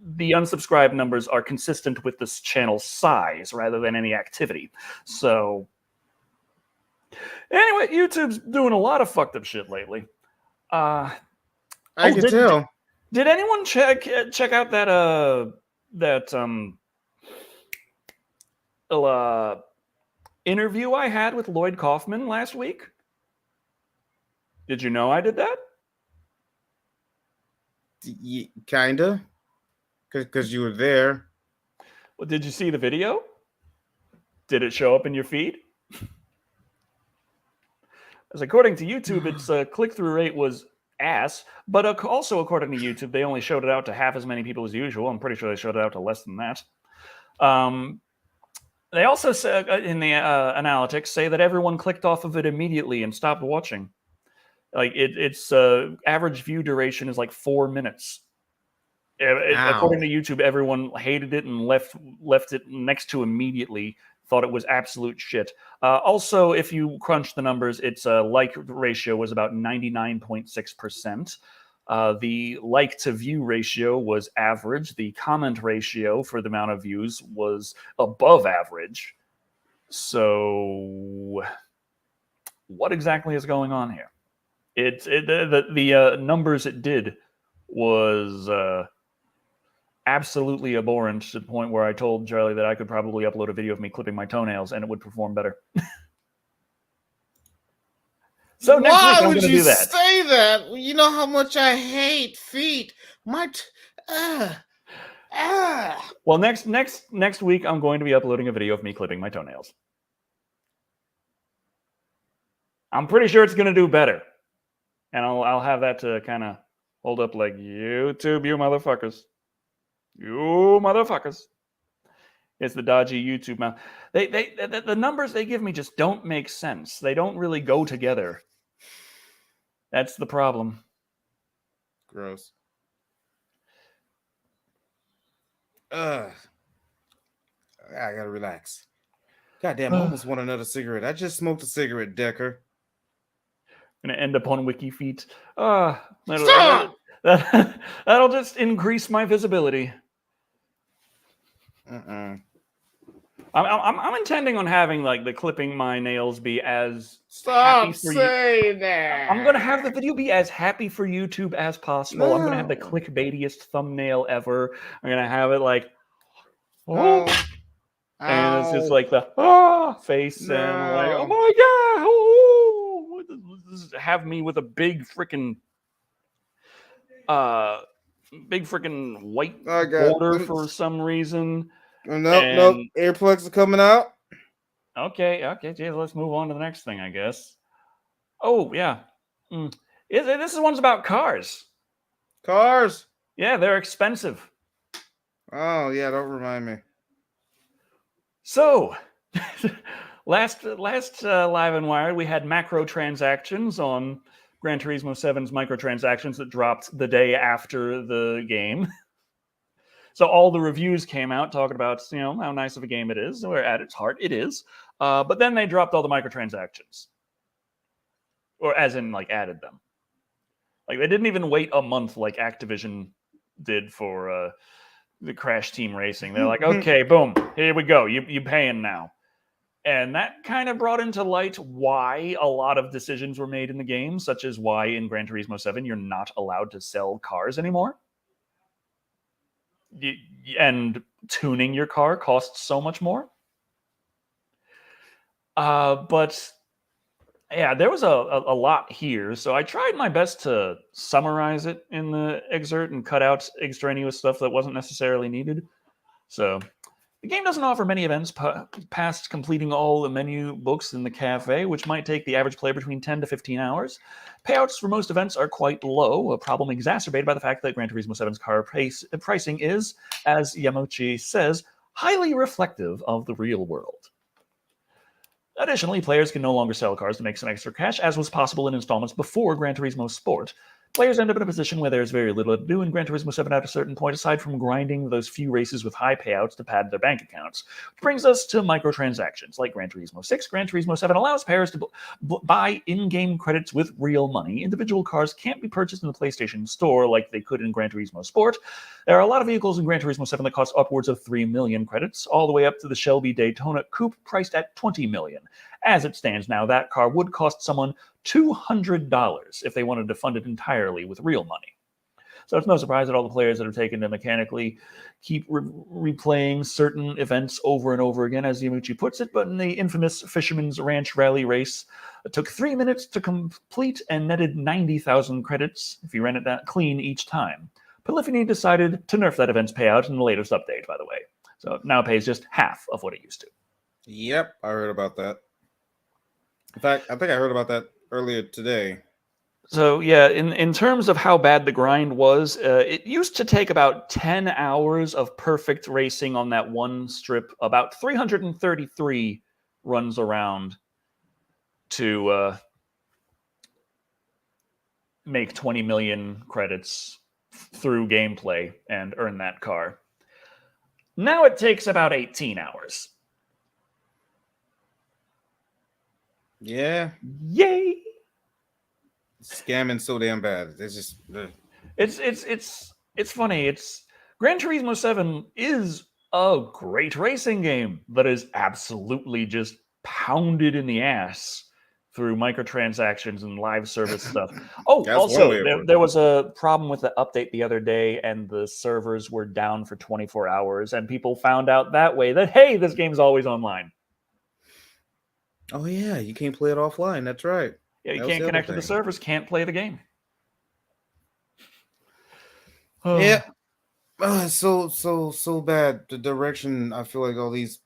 the unsubscribe numbers are consistent with this channel's size rather than any activity. So anyway, YouTube's doing a lot of fucked up shit lately. I can tell. Did anyone check out that interview I had with Lloyd Kaufman last week? Did you know I did that? Kinda, because you were there. Well, did you see the video? Did it show up in your feed? As according to YouTube, its click-through rate was ass, but also according to YouTube, they only showed it out to half as many people as usual. I'm pretty sure they showed it out to less than that. They also said in the analytics say that everyone clicked off of it immediately and stopped watching. Like its average view duration is like 4 minutes. According to YouTube, everyone hated it and left it next to immediately. Thought it was absolute shit. Also, if you crunch the numbers, its like ratio was about 99.6%. The like to view ratio was average. The comment ratio for the amount of views was above average. So, what exactly is going on here? The numbers it did was absolutely abhorrent, to the point where I told Charlie that I could probably upload a video of me clipping my toenails and it would perform better. So next week I'm going to do that. Why would you say that? You know how much I hate feet. Well, next week I'm going to be uploading a video of me clipping my toenails. I'm pretty sure it's going to do better, and I'll have that to kind of hold up like, YouTube, you motherfuckers. You motherfuckers. It's the dodgy YouTube mouth. The numbers they give me just don't make sense. They don't really go together. That's the problem. Gross. I gotta relax. Goddamn, I almost want another cigarette. I just smoked a cigarette, Decker. Gonna end up on WikiFeet. Stop! That'll just increase my visibility. I'm intending on having like the clipping my nails be as Stop saying that. I'm gonna have the video be as happy for YouTube as possible. I'm gonna have the clickbaitiest thumbnail ever. I'm gonna have it like, and it's just like the face and like, oh my god, have me with a big freaking white border for some reason. Nope. Earplugs are coming out. Okay. Geez, let's move on to the next thing, I guess. Oh, yeah. This one's about cars. Cars? Yeah, they're expensive. Oh, yeah, don't remind me. So, last Live and Wired, we had macro transactions on Gran Turismo 7's microtransactions that dropped the day after the game. So all the reviews came out talking about, how nice of a game it is, where at its heart it is. But then they dropped all the microtransactions. Or as in, added them. They didn't even wait a month like Activision did for the Crash Team Racing. They're like, okay, boom, here we go. You paying now. And that kind of brought into light why a lot of decisions were made in the game, such as why in Gran Turismo 7 you're not allowed to sell cars anymore. And tuning your car costs so much more. But yeah, there was a lot here. So I tried my best to summarize it in the excerpt and cut out extraneous stuff that wasn't necessarily needed. So the game doesn't offer many events past completing all the menu books in the cafe, which might take the average player between 10 to 15 hours. Payouts for most events are quite low, a problem exacerbated by the fact that Gran Turismo 7's car pricing is, as Yamauchi says, highly reflective of the real world. Additionally, players can no longer sell cars to make some extra cash, as was possible in installments before Gran Turismo Sport. Players end up in a position where there's very little to do in Gran Turismo 7 at a certain point, aside from grinding those few races with high payouts to pad their bank accounts. Which brings us to microtransactions. Like Gran Turismo 6, Gran Turismo 7 allows players to buy in-game credits with real money. Individual cars can't be purchased in the PlayStation Store like they could in Gran Turismo Sport. There are a lot of vehicles in Gran Turismo 7 that cost upwards of 3 million credits, all the way up to the Shelby Daytona Coupe priced at 20 million. As it stands now, that car would cost someone $200 if they wanted to fund it entirely with real money. So it's no surprise that all the players that have taken to mechanically keep replaying certain events over and over again, as Yamauchi puts it, but in the infamous Fisherman's Ranch Rally race, it took 3 minutes to complete and netted 90,000 credits if you ran it that clean each time. Polyphony decided to nerf that event's payout in the latest update, by the way. So it now pays just half of what it used to. Yep, I heard about that. In fact, I think I heard about that earlier today. So yeah, in terms of how bad the grind was, it used to take about 10 hours of perfect racing on that one strip, about 333 runs around to make 20 million credits through gameplay and earn that car. Now it takes about 18 hours. Yeah. Yay! Scamming so damn bad. It's just it's funny. It's Gran Turismo 7 is a great racing game that is absolutely just pounded in the ass through microtransactions and live service stuff. Oh, also, there was a problem with the update the other day, and the servers were down for 24 hours, and people found out that way that, hey, this game's always online. Oh, yeah, you can't play it offline. That's right. Yeah, you can't connect to the servers, can't play the game. Yeah. So bad. The direction I feel like all these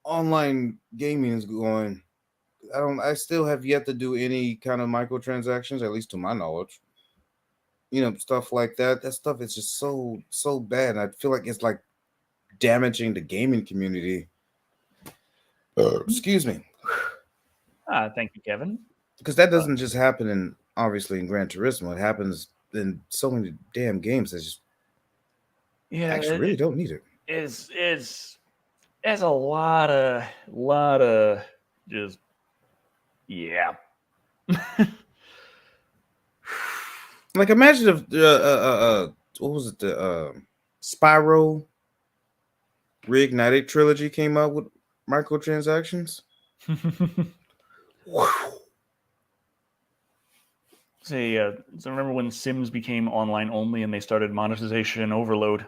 online gaming is going. I still have yet to do any kind of microtransactions, at least to my knowledge. Stuff like that. That stuff is just so bad. I feel like it's like damaging the gaming community. Excuse me. Thank you, Kevin. Because that doesn't just happen obviously in Gran Turismo. It happens in so many damn games that just actually really don't need it. It's a lot of just Like imagine if what was it, the Spyro Reignited trilogy came out with microtransactions. See, so remember when Sims became online only and they started monetization overload?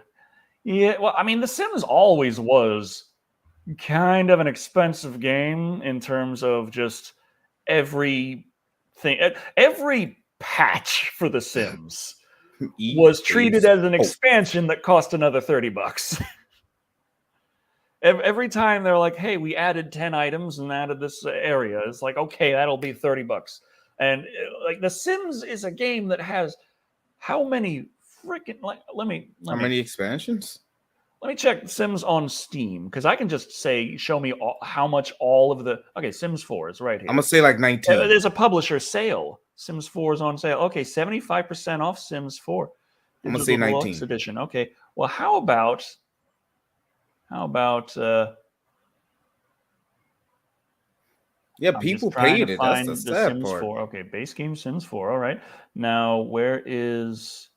Yeah, well, I mean, The Sims always was kind of an expensive game in terms of just every patch for The Sims was treated as an expansion that cost another $30. Every time they're like, hey, we added 10 items and added this area. It's like, okay, that'll be $30. And like The Sims is a game that has how many freaking how many expansions? Let me check Sims on Steam because I can just say, show me how much all of the Sims 4 is right here. I'm gonna say like 19. There's a publisher sale Sims 4 is on sale. Okay, 75% off Sims 4. I'm gonna say Digital Deluxe 19. Edition. Okay. Well, how about Yeah, I'm just people trying to paid it. That's the find the sad Sims part. 4. Okay, base game Sims 4. All right. Now, where is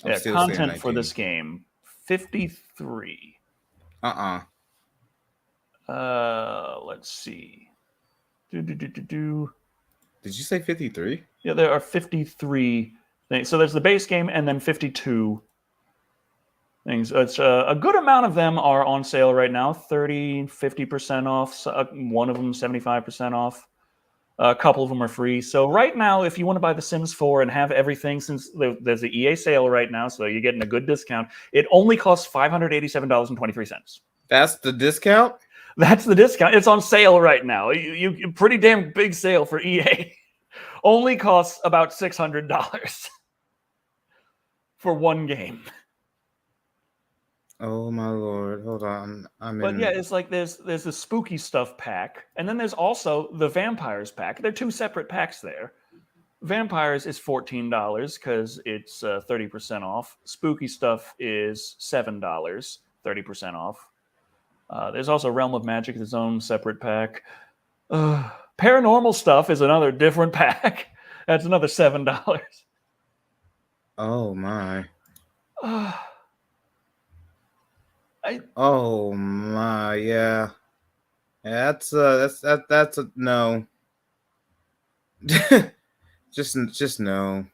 I'm still saying content for 19. this game? 53. Uh-uh. Let's see. Do. Did you say 53? Yeah, there are 53 things. So there's the base game and then 52 things. It's a good amount of them are on sale right now, 30, 50% off. One of them 75% off. A couple of them are free. So right now, if you want to buy The Sims 4 and have everything, since there's the EA sale right now, so you're getting a good discount, it only costs $587.23. That's the discount? That's the discount. It's on sale right now. You pretty damn big sale for EA. Only costs about $600 for one game. Oh my lord. Hold on. But yeah, it's like there's the spooky stuff pack, and then there's also the vampires pack. They're two separate packs there. Vampires is $14 because it's 30% off. Spooky stuff is $7, 30% off. There's also Realm of Magic, its own separate pack. Paranormal stuff is another different pack. That's another $7. Oh my. Uh, Oh my, yeah. Yeah, that's a no. just no.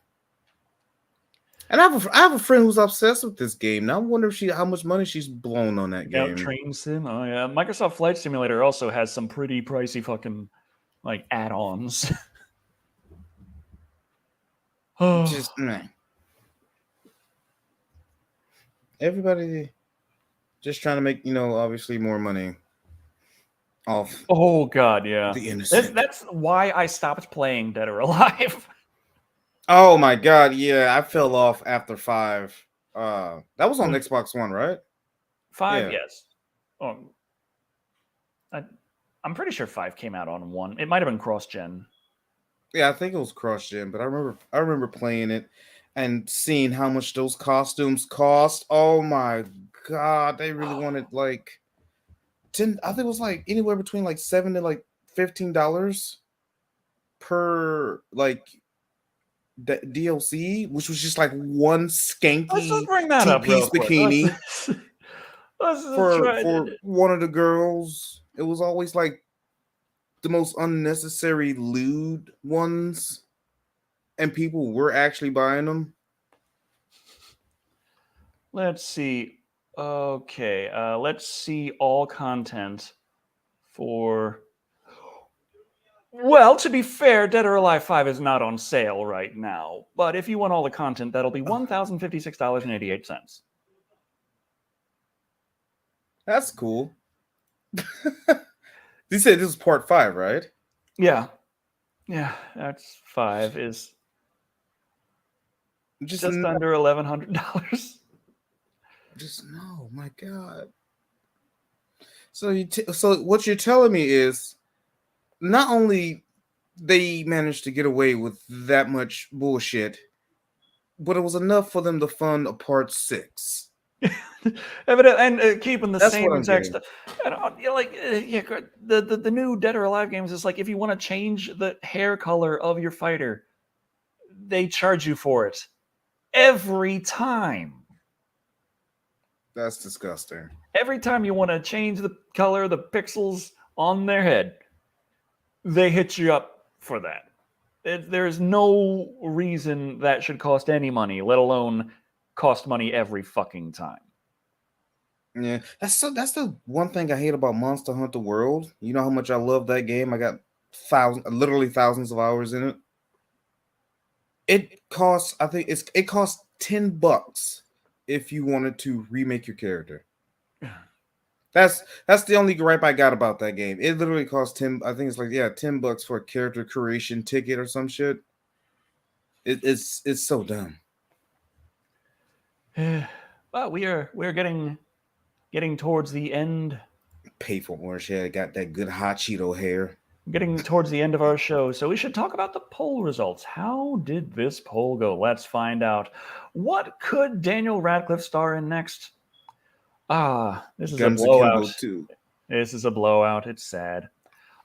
And I have a friend who's obsessed with this game. Now I wonder if how much money she's blown on that game. Train Sim. Oh yeah, Microsoft Flight Simulator also has some pretty pricey fucking like add-ons. Just man. Everybody just trying to make, obviously more money off. Oh god, yeah. The innocent. That's why I stopped playing Dead or Alive. Oh my god, yeah, I fell off after 5. That was on Xbox One, right? 5, Yeah. yes. I'm pretty sure 5 came out on 1. It might have been cross-gen. Yeah, I think it was cross-gen, but I remember playing it and seeing how much those costumes cost. Oh my god, they really wanted like 10. I think it was like anywhere between like $7 to like $15 per like DLC, which was just like one skanky Let's just bring that up two-piece real quick. bikini Let's for one of the girls. It was always like the most unnecessary lewd ones, and people were actually buying them. Let's see. Okay, let's see all content for. Well, to be fair, Dead or Alive 5 is not on sale right now. But if you want all the content, that'll be $1,056.88. That's cool. You said this was part 5, right? Yeah. Yeah, that's 5 is just under $1,100. Just no, my god. So so what you're telling me is not only they managed to get away with that much bullshit, but it was enough for them to fund a part 6. and keeping the That's same what I'm exact getting. stuff. The new Dead or Alive games is like if you want to change the hair color of your fighter, they charge you for it every time. That's disgusting. Every time you want to change the color of the pixels on their head, they hit you up for that. There's no reason that should cost any money, let alone cost money every fucking time. Yeah, that's the one thing I hate about Monster Hunter World. You know how much I love that game. I got literally thousands of hours in it. It costs, I think it costs $10 if you wanted to remake your character. That's the only gripe I got about that game. It literally costs 10. I think it's like $10 for a character creation ticket or some shit. It's so dumb. But we're getting towards the end. Pay for orange hair. Got that good hot Cheeto hair. Getting towards the end of our show, so we should talk about the poll results. How did this poll go? Let's find out. What could Daniel Radcliffe star in next? This is a Guns blowout. Akimbo 2. This is a blowout. It's sad.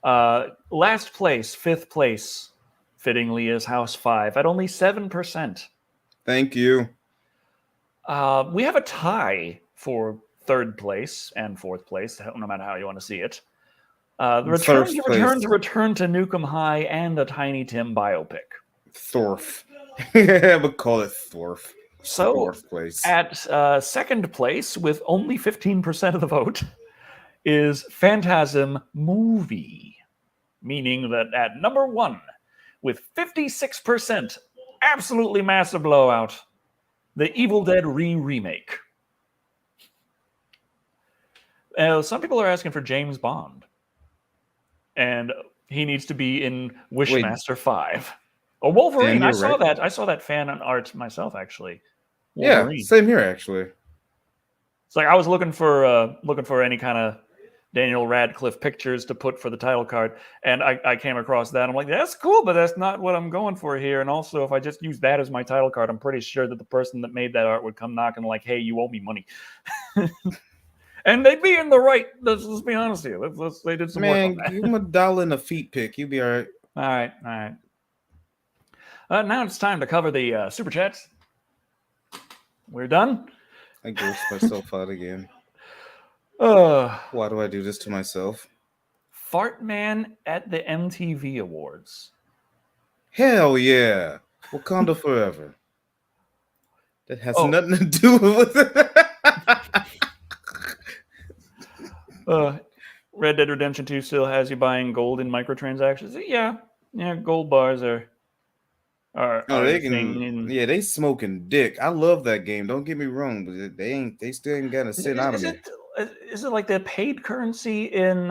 Last place, 5th place, fittingly, is House 5 at only 7%. Thank you. We have a tie for 3rd place and 4th place, no matter how you want to see it. The Return to Nukem High and a Tiny Tim biopic. Thorf. I would call it Thorf. So, 4th place. At 2nd place, with only 15% of the vote, is Phantasm Movie. Meaning that at number 1, with 56%, absolutely massive blowout, the Evil Dead remake. Some people are asking for James Bond. And he needs to be in Wishmaster 5. Or Wolverine. I saw that fan art myself, actually. Wolverine. Yeah, same here, actually. It's like I was looking for any kind of Daniel Radcliffe pictures to put for the title card, and I came across that. I'm like, that's cool, but that's not what I'm going for here. And also, if I just use that as my title card, I'm pretty sure that the person that made that art would come knocking like, hey, you owe me money. And they'd be in the right. Let's be honest here. They did some work on that. Give them $1 and a feet pick. You'll be all right. All right. Now it's time to cover the super chats. We're done. I grossed myself out again. Why do I do this to myself? Fart Man at the MTV Awards. Hell yeah. Wakanda forever. That has nothing to do with it. Red Dead Redemption 2 still has you buying gold in microtransactions. Yeah, gold bars are they smoking dick. I love that game. Don't get me wrong, but they still ain't got a cent out of me. Is it like the paid currency in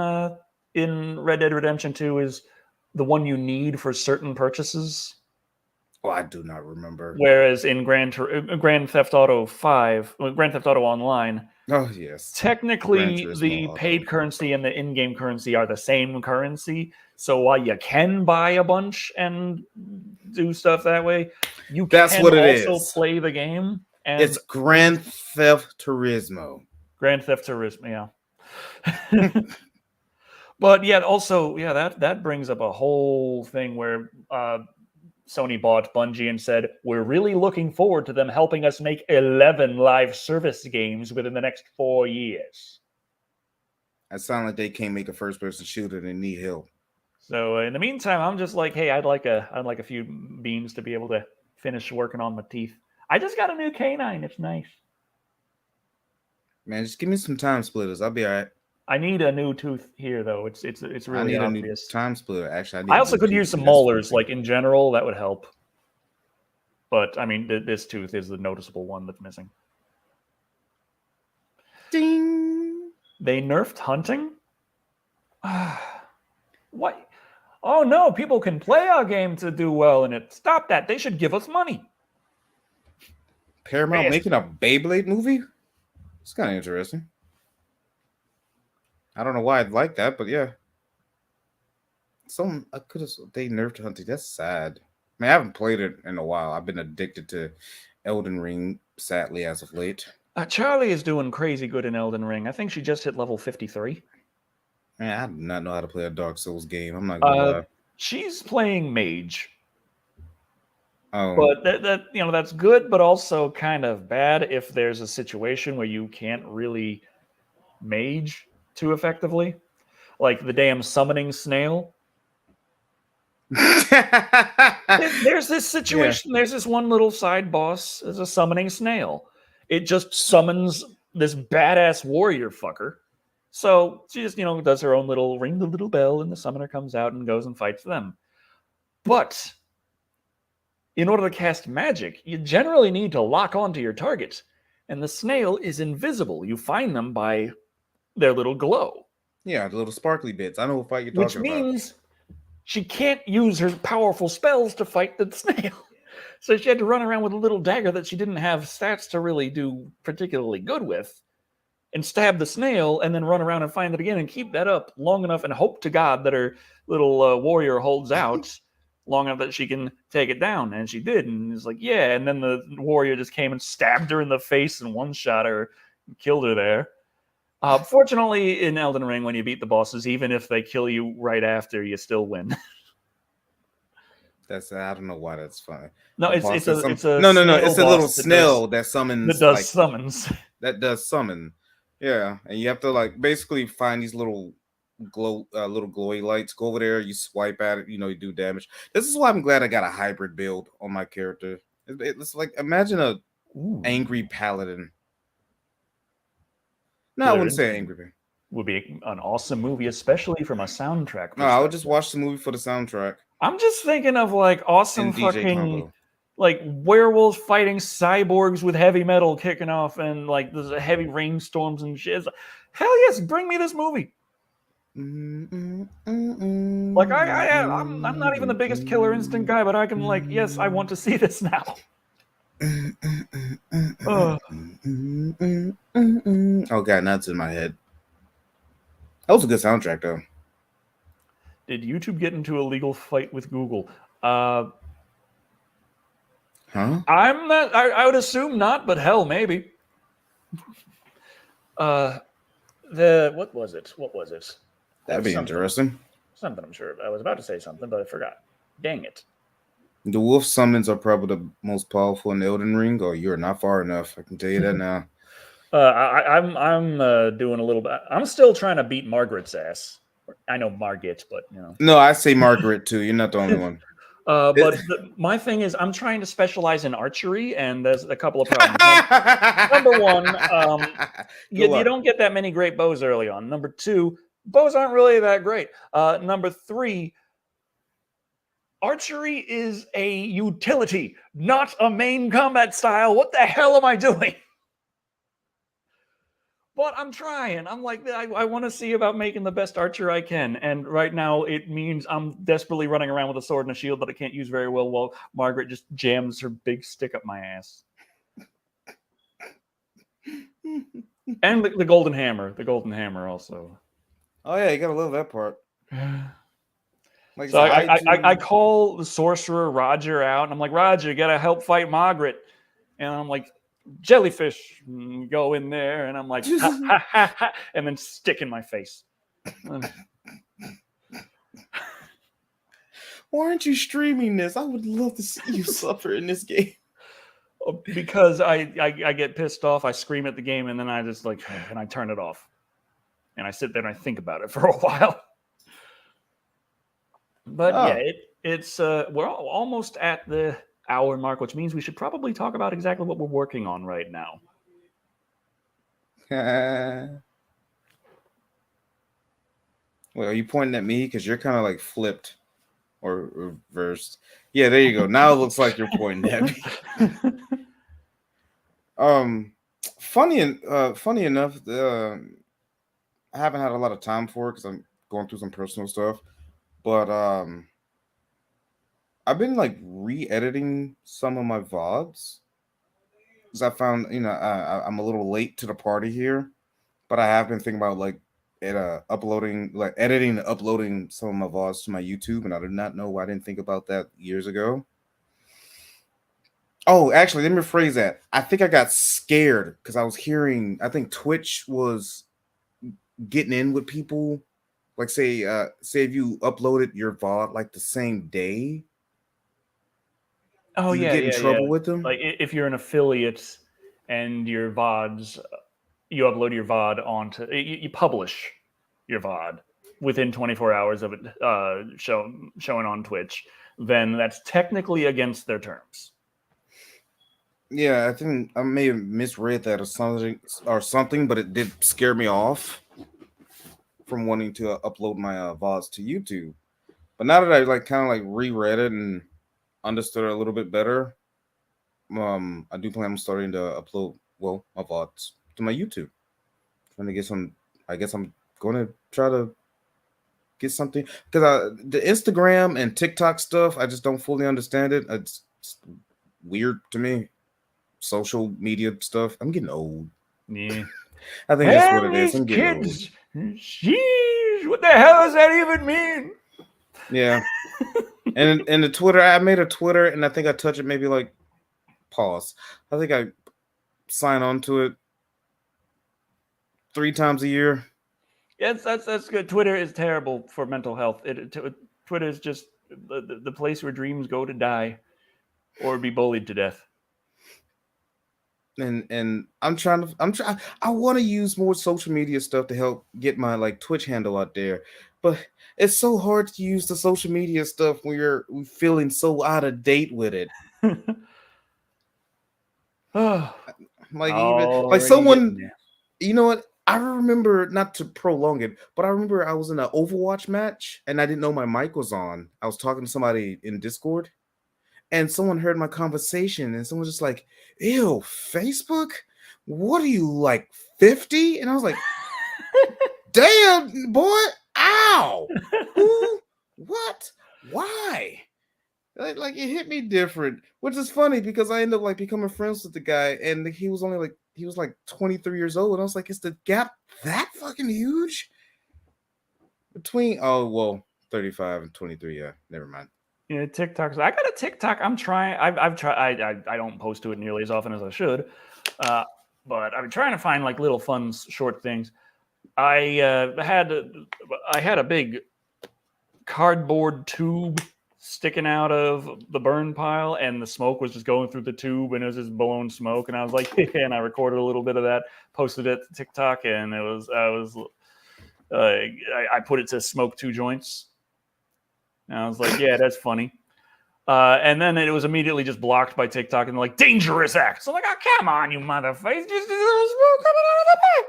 Red Dead Redemption 2 is the one you need for certain purchases? Oh, I do not remember. Whereas in Grand Theft Auto 5, Grand Theft Auto Online, oh yes, technically the paid currency and the in-game currency are the same currency. So while you can buy a bunch and do stuff that way, you can also play the game. And it's Gran Theft Turismo. Grand Theft Turismo, yeah. But yet also, that brings up a whole thing where Sony bought Bungie and said, we're really looking forward to them helping us make 11 live service games within the next 4 years. That sounds like they can't make a first-person shooter and need help. So in the meantime, I'm just like, hey, I'd like a few beans to be able to finish working on my teeth. I just got a new canine. It's nice. Man, just give me some time splitters. I'll be all right. I need a new tooth here, though. It's really obvious. I need a new time splitter. Actually, I also could use some molars, like in general. That would help. But I mean, this tooth is the noticeable one that's missing. Ding! They nerfed hunting? What? Oh no! People can play our game to do well in it. Stop that! They should give us money. Paramount making a Beyblade movie? It's kind of interesting. I don't know why I'd like that, but yeah. They nerfed hunting. That's sad. I mean, I haven't played it in a while. I've been addicted to Elden Ring, sadly, as of late. Charlie is doing crazy good in Elden Ring. I think she just hit level 53. Man, I do not know how to play a Dark Souls game. I'm not gonna lie. She's playing mage. Oh. But that's good, but also kind of bad if there's a situation where you can't really mage too effectively, like the damn summoning snail. There's this situation. Yeah. There's this one little side boss. There's a summoning snail. It just summons this badass warrior fucker. So she just does her own little ring the little bell, and the summoner comes out and goes and fights them. But in order to cast magic, you generally need to lock onto your target, and the snail is invisible. You find them by their little glow. Yeah, the little sparkly bits. I know what fight you're talking about. Which means she can't use her powerful spells to fight the snail. So she had to run around with a little dagger that she didn't have stats to really do particularly good with. and stab the snail and then run around and find it again and keep that up long enough and hope to God that her little warrior holds out long enough that she can take it down. And she did. And it's like, yeah. And then the warrior just came and stabbed her in the face and one-shot her and killed her there. Fortunately, in Elden Ring, when you beat the bosses, even if they kill you right after, you still win. I don't know why that's funny. No, it's a It's a little snail that summons that does summons. That does summon. Yeah, and you have to like basically find these little glowy lights. Go over there, you swipe at it, you do damage. This is why I'm glad I got a hybrid build on my character. It's like imagine a angry paladin. No, I wouldn't say angry. Would be an awesome movie, especially from a soundtrack. No, I would just watch the movie for the soundtrack. I'm just thinking of like awesome fucking like werewolves fighting cyborgs with heavy metal kicking off and like there's heavy rainstorms and shit. Hell yes, bring me this movie. Like I'm not even the biggest Killer Instinct guy, but I can like, yes, I want to see this now. Oh god, now it's in my head. That was a good soundtrack though. Did YouTube get into a legal fight with Google? Huh? I'm not. I would assume not, but hell, maybe. What was it? That'd be interesting. Something, I'm sure. I was about to say something, but I forgot. Dang it. The wolf summons are probably the most powerful in Elden Ring. Oh, you're not far enough. I can tell you that now. I'm doing a little bit. I'm still trying to beat Margaret's ass. I know Margit, but No, I say Margaret too. You're not the only one. But my thing is, I'm trying to specialize in archery, and there's a couple of problems. Number one, you don't get that many great bows early on. Number two, bows aren't really that great. Number three, archery is a utility, not a main combat style. What the hell am I doing? But I'm trying. I'm like, I want to see about making the best archer I can. And right now it means I'm desperately running around with a sword and a shield that I can't use very well while Margaret just jams her big stick up my ass. And the golden hammer. The golden hammer also. Oh, yeah, you gotta love that part. Like, so I call the sorcerer Roger out, and I'm like, Roger, you gotta help fight Margaret. And I'm like, jellyfish, go in there, and I'm like, ha, ha, ha, ha, and then stick in my face. Why aren't you streaming this? I would love to see you suffer in this game. Because I get pissed off, I scream at the game, and then I just like, and I turn it off. And I sit there and I think about it for a while. But yeah, it's we're almost at the hour mark, which means we should probably talk about exactly what we're working on right now. Well, are you pointing at me? Because you're kind of like flipped or reversed. Yeah, there you go. Now it looks like you're pointing at me. Funny enough, I haven't had a lot of time for it because I'm going through some personal stuff. But I've been like re-editing some of my VODs because I found I'm a little late to the party here, but I have been thinking about like editing and uploading some of my VODs to my YouTube, and I did not know why I didn't think about that years ago. Oh, actually, let me rephrase that. I think I got scared because I was hearing, I think Twitch was getting in with people. Like say if you uploaded your VOD like the same day. Oh, you get in trouble with them. Like if you're an affiliate and your VODs, you upload your VOD onto, you publish your VOD within 24 hours of it showing on Twitch, then that's technically against their terms. Yeah, I think I may have misread that or something, but it did scare me off from wanting to upload my VODs to YouTube. But now that I reread it and understood it a little bit better, I do plan on starting to upload my VODs to my YouTube. Trying to get some. I guess I'm going to try to get something because the Instagram and TikTok stuff, I just don't fully understand it. It's weird to me. Social media stuff. I'm getting old. Yeah. I think that's what And it is. these I'm getting old. kids, sheesh, what the hell does that even mean? Yeah. And the Twitter, I made a Twitter, and I think I touch it maybe like pause. I think I sign on to it 3 times a year. Yes, that's good. Twitter is terrible for mental health. Twitter is just the place where dreams go to die or be bullied to death. And I'm trying I want to use more social media stuff to help get my like Twitch handle out there, but it's so hard to use the social media stuff when we're feeling so out of date with it. Oh, Like even like already getting someone, there. you know what? I remember, not to prolong it, but I remember I was in an Overwatch match and I didn't know my mic was on. I was talking to somebody in Discord, and someone heard my conversation, and someone was just like, "Ew, Facebook? What are you, like 50?" And I was like, "Damn, boy, ow, who, what, why?" Like it hit me different, which is funny because I ended up like becoming friends with the guy, and he was only like 23 years old, and I was like, "Is the gap that fucking huge between?" Oh well, 35 and 23. Yeah, never mind. Yeah, TikTok. I got a TikTok. I'm trying. I've tried. I don't post to it nearly as often as I should, but I'm trying to find like little fun short things. I had a big cardboard tube sticking out of the burn pile, and the smoke was just going through the tube, and it was just blowing smoke. And I was like, yeah, and I recorded a little bit of that, posted it to TikTok, and I put it to smoke 2 joints. And I was like, yeah, that's funny. And then it was immediately just blocked by TikTok, and they're like, dangerous act. So I'm like, oh, come on, you motherfucker. Just a little smoke coming out of the pipe.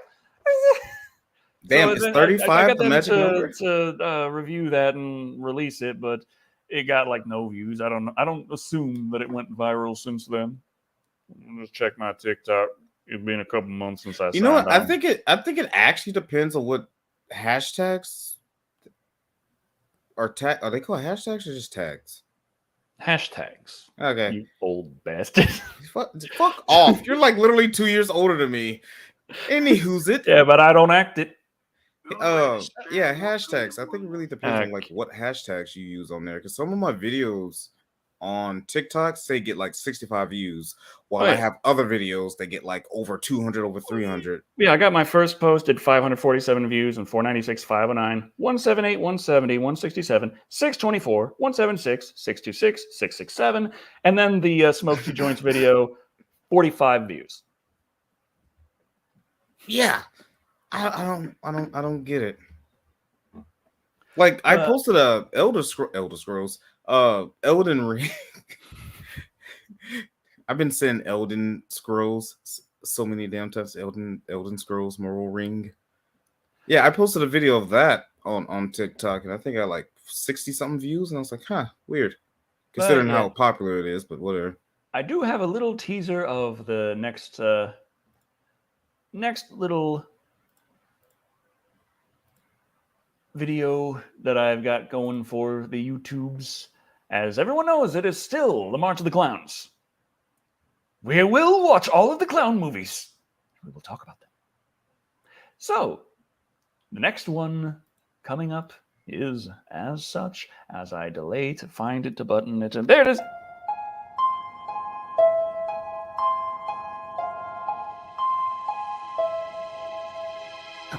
Damn, So is I 35 got the them magic number? to review that and release it, but it got like no views. I don't know. I don't assume that it went viral since then. I'll just check my TikTok. It's been a couple months since I You know signed what? on. I think it actually depends on what hashtags are tag. Are they called hashtags or just tags? Hashtags. Okay. You old bastard. Fuck off. You're like literally 2 years older than me. Anywho's it. Yeah, but I don't act it. Yeah, hashtags. I think it really depends on like what hashtags you use on there. Because some of my videos on TikTok say get like 65 views, while I have other videos that get like over 200, over 300. Yeah, I got my first post at 547 views and 496, 509, 178, 170, 167, 624, 176, 626, 667, and then the Smoke Two Joints video, 45 views. Yeah, I don't get it. Like I posted a Elder Scrolls, Elden Ring. I've been saying Elden Scrolls so many damn times. Elden Scrolls Moral Ring. Yeah, I posted a video of that on TikTok, and I think I like 60 something views, and I was like, huh, weird. Considering how popular it is, but whatever. I do have a little teaser of the next little video that I've got going for the YouTubes. As everyone knows, it is still the March of the Clowns. We will watch all of the clown movies. We will talk about them. So, the next one coming up is as such, as I delay to find it, to button it, and there it is.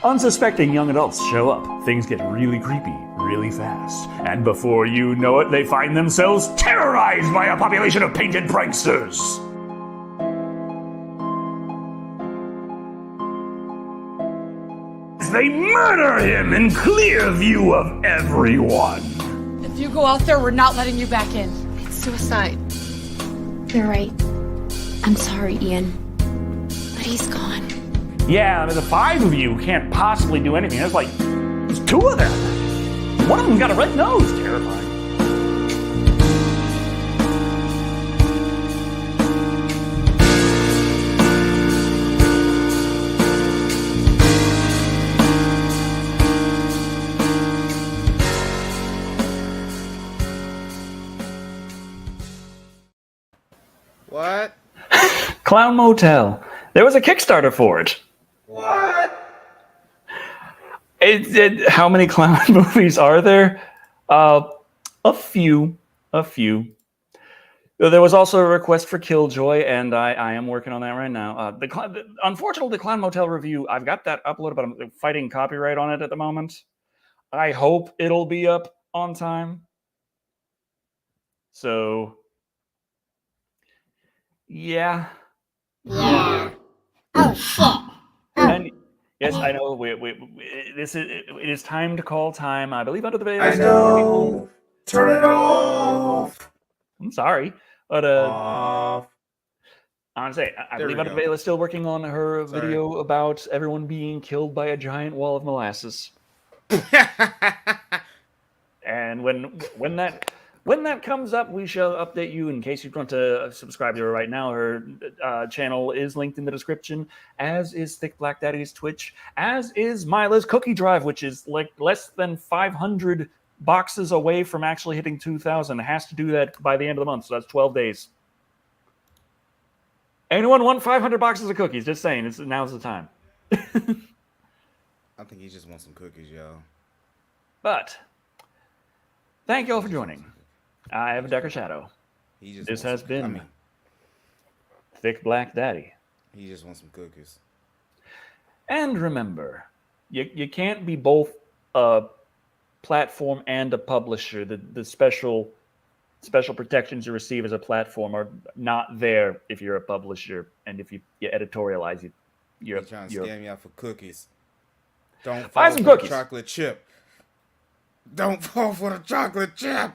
Unsuspecting young adults show up. Things get really creepy really fast. And before you know it, they find themselves terrorized by a population of painted pranksters. They murder him in clear view of everyone. If you go out there, we're not letting you back in. It's suicide. You're right. I'm sorry, Ian. But he's gone. Yeah, the 5 of you can't possibly do anything. There's 2 of them. One of them got a red nose. Terrifying. What? Clown Motel. There was a Kickstarter for it. How many clown movies are there? A few. There was also a request for Killjoy, and I am working on that right now. Unfortunately, the Clown Motel review, I've got that uploaded, but I'm fighting copyright on it at the moment. I hope it'll be up on time. So, yeah. Yeah. Oh shit. And yes, I know. It is time to call time. I believe under the beta. I know. Turn it off. I'm sorry, but Off. I want to say, I There believe we Under go. Vela is still working on her Sorry. video about everyone being killed by a giant wall of molasses. And when that comes up, we shall update you. In case you want to subscribe to her right now, her channel is linked in the description, as is Thick Black Daddy's Twitch, as is Mila's Cookie Drive, which is like less than 500 boxes away from actually hitting 2,000. It has to do that by the end of the month, so that's 12 days. Anyone want 500 boxes of cookies? Just saying, now's the time. I think he just wants some cookies, y'all. But thank you all for joining. I have a Decker Shadow. This has been Thick Black Daddy. He just wants some cookies. And remember, you can't be both a platform and a publisher. The special protections you receive as a platform are not there if you're a publisher, and if you editorialize, you're trying to scam you out for cookies. Don't buy fall some for the cookies. chocolate chip. Don't fall for the chocolate chip.